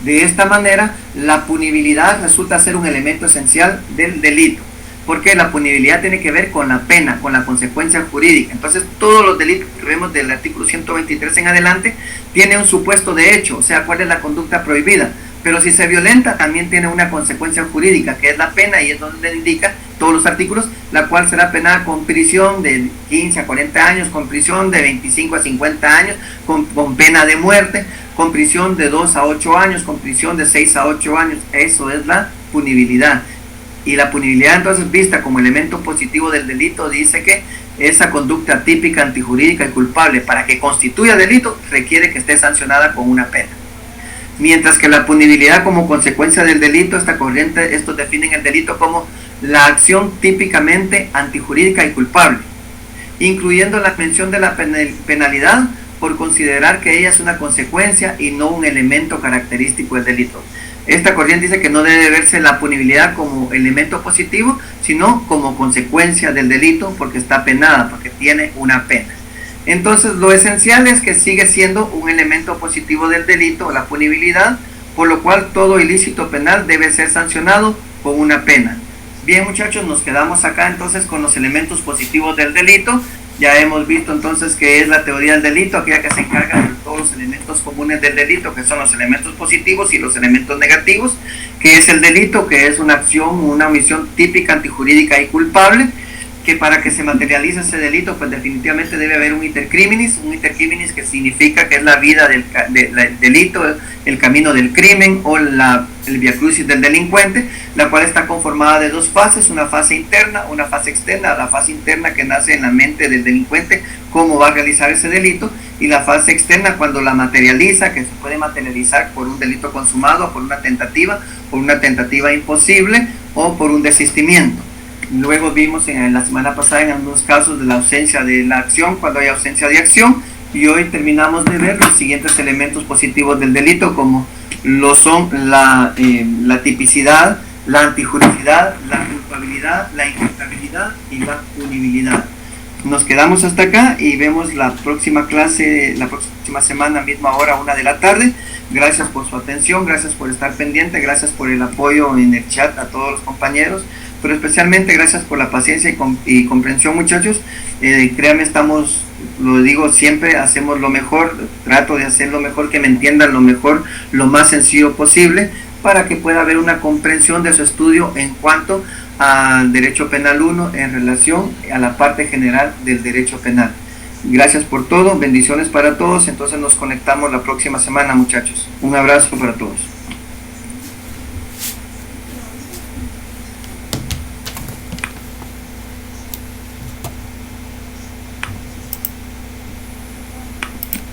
De esta manera, la punibilidad resulta ser un elemento esencial del delito, porque la punibilidad tiene que ver con la pena, con la consecuencia jurídica. Entonces, todos los delitos que vemos del artículo 123 en adelante tiene un supuesto de hecho, o sea, cuál es la conducta prohibida. Pero si se violenta, también tiene una consecuencia jurídica, que es la pena, y es donde indica todos los artículos, la cual será penada con prisión de 15 a 40 años, con prisión de 25 a 50 años, con pena de muerte, con prisión de 2 a 8 años, con prisión de 6 a 8 años. Eso es la punibilidad. Y la punibilidad, entonces, vista como elemento positivo del delito, dice que esa conducta típica, antijurídica y culpable, para que constituya delito, requiere que esté sancionada con una pena. Mientras que la punibilidad como consecuencia del delito, esta corriente, estos definen el delito como la acción típicamente antijurídica y culpable, incluyendo la mención de la penalidad por considerar que ella es una consecuencia y no un elemento característico del delito. Esta corriente dice que no debe verse la punibilidad como elemento positivo, sino como consecuencia del delito, porque está penada, porque tiene una pena. Entonces, lo esencial es que sigue siendo un elemento positivo del delito, la punibilidad, por lo cual todo ilícito penal debe ser sancionado con una pena. Bien, muchachos, nos quedamos acá entonces con los elementos positivos del delito. Ya hemos visto entonces qué es la teoría del delito, aquella que se encarga de todos los elementos comunes del delito, que son los elementos positivos y los elementos negativos. Que es el delito, que es una acción o una omisión típica, antijurídica y culpable, que para que se materialice ese delito, pues definitivamente debe haber un intercriminis que significa que es la vida del delito, el camino del crimen o el via crucis del delincuente, la cual está conformada de dos fases, una fase interna, una fase externa. La fase interna que nace en la mente del delincuente, cómo va a realizar ese delito, y la fase externa cuando la materializa, que se puede materializar por un delito consumado, por una tentativa imposible o por un desistimiento. Luego vimos en la semana pasada en algunos casos de la ausencia de la acción, cuando hay ausencia de acción, y hoy terminamos de ver los siguientes elementos positivos del delito, como lo son la tipicidad, la antijuricidad, la culpabilidad, la imputabilidad y la punibilidad. Nos quedamos hasta acá y vemos la próxima clase, la próxima semana, misma hora, 1 de la tarde. Gracias por su atención, gracias por estar pendiente, gracias por el apoyo en el chat a todos los compañeros. pero especialmente gracias por la paciencia y comprensión, muchachos. Créanme, lo digo siempre, hacemos lo mejor, trato de hacer lo mejor, que me entiendan lo mejor, lo más sencillo posible, para que pueda haber una comprensión de su estudio en cuanto al Derecho Penal 1 en relación a la parte general del Derecho Penal. Gracias por todo, bendiciones para todos, entonces nos conectamos la próxima semana, muchachos. Un abrazo para todos.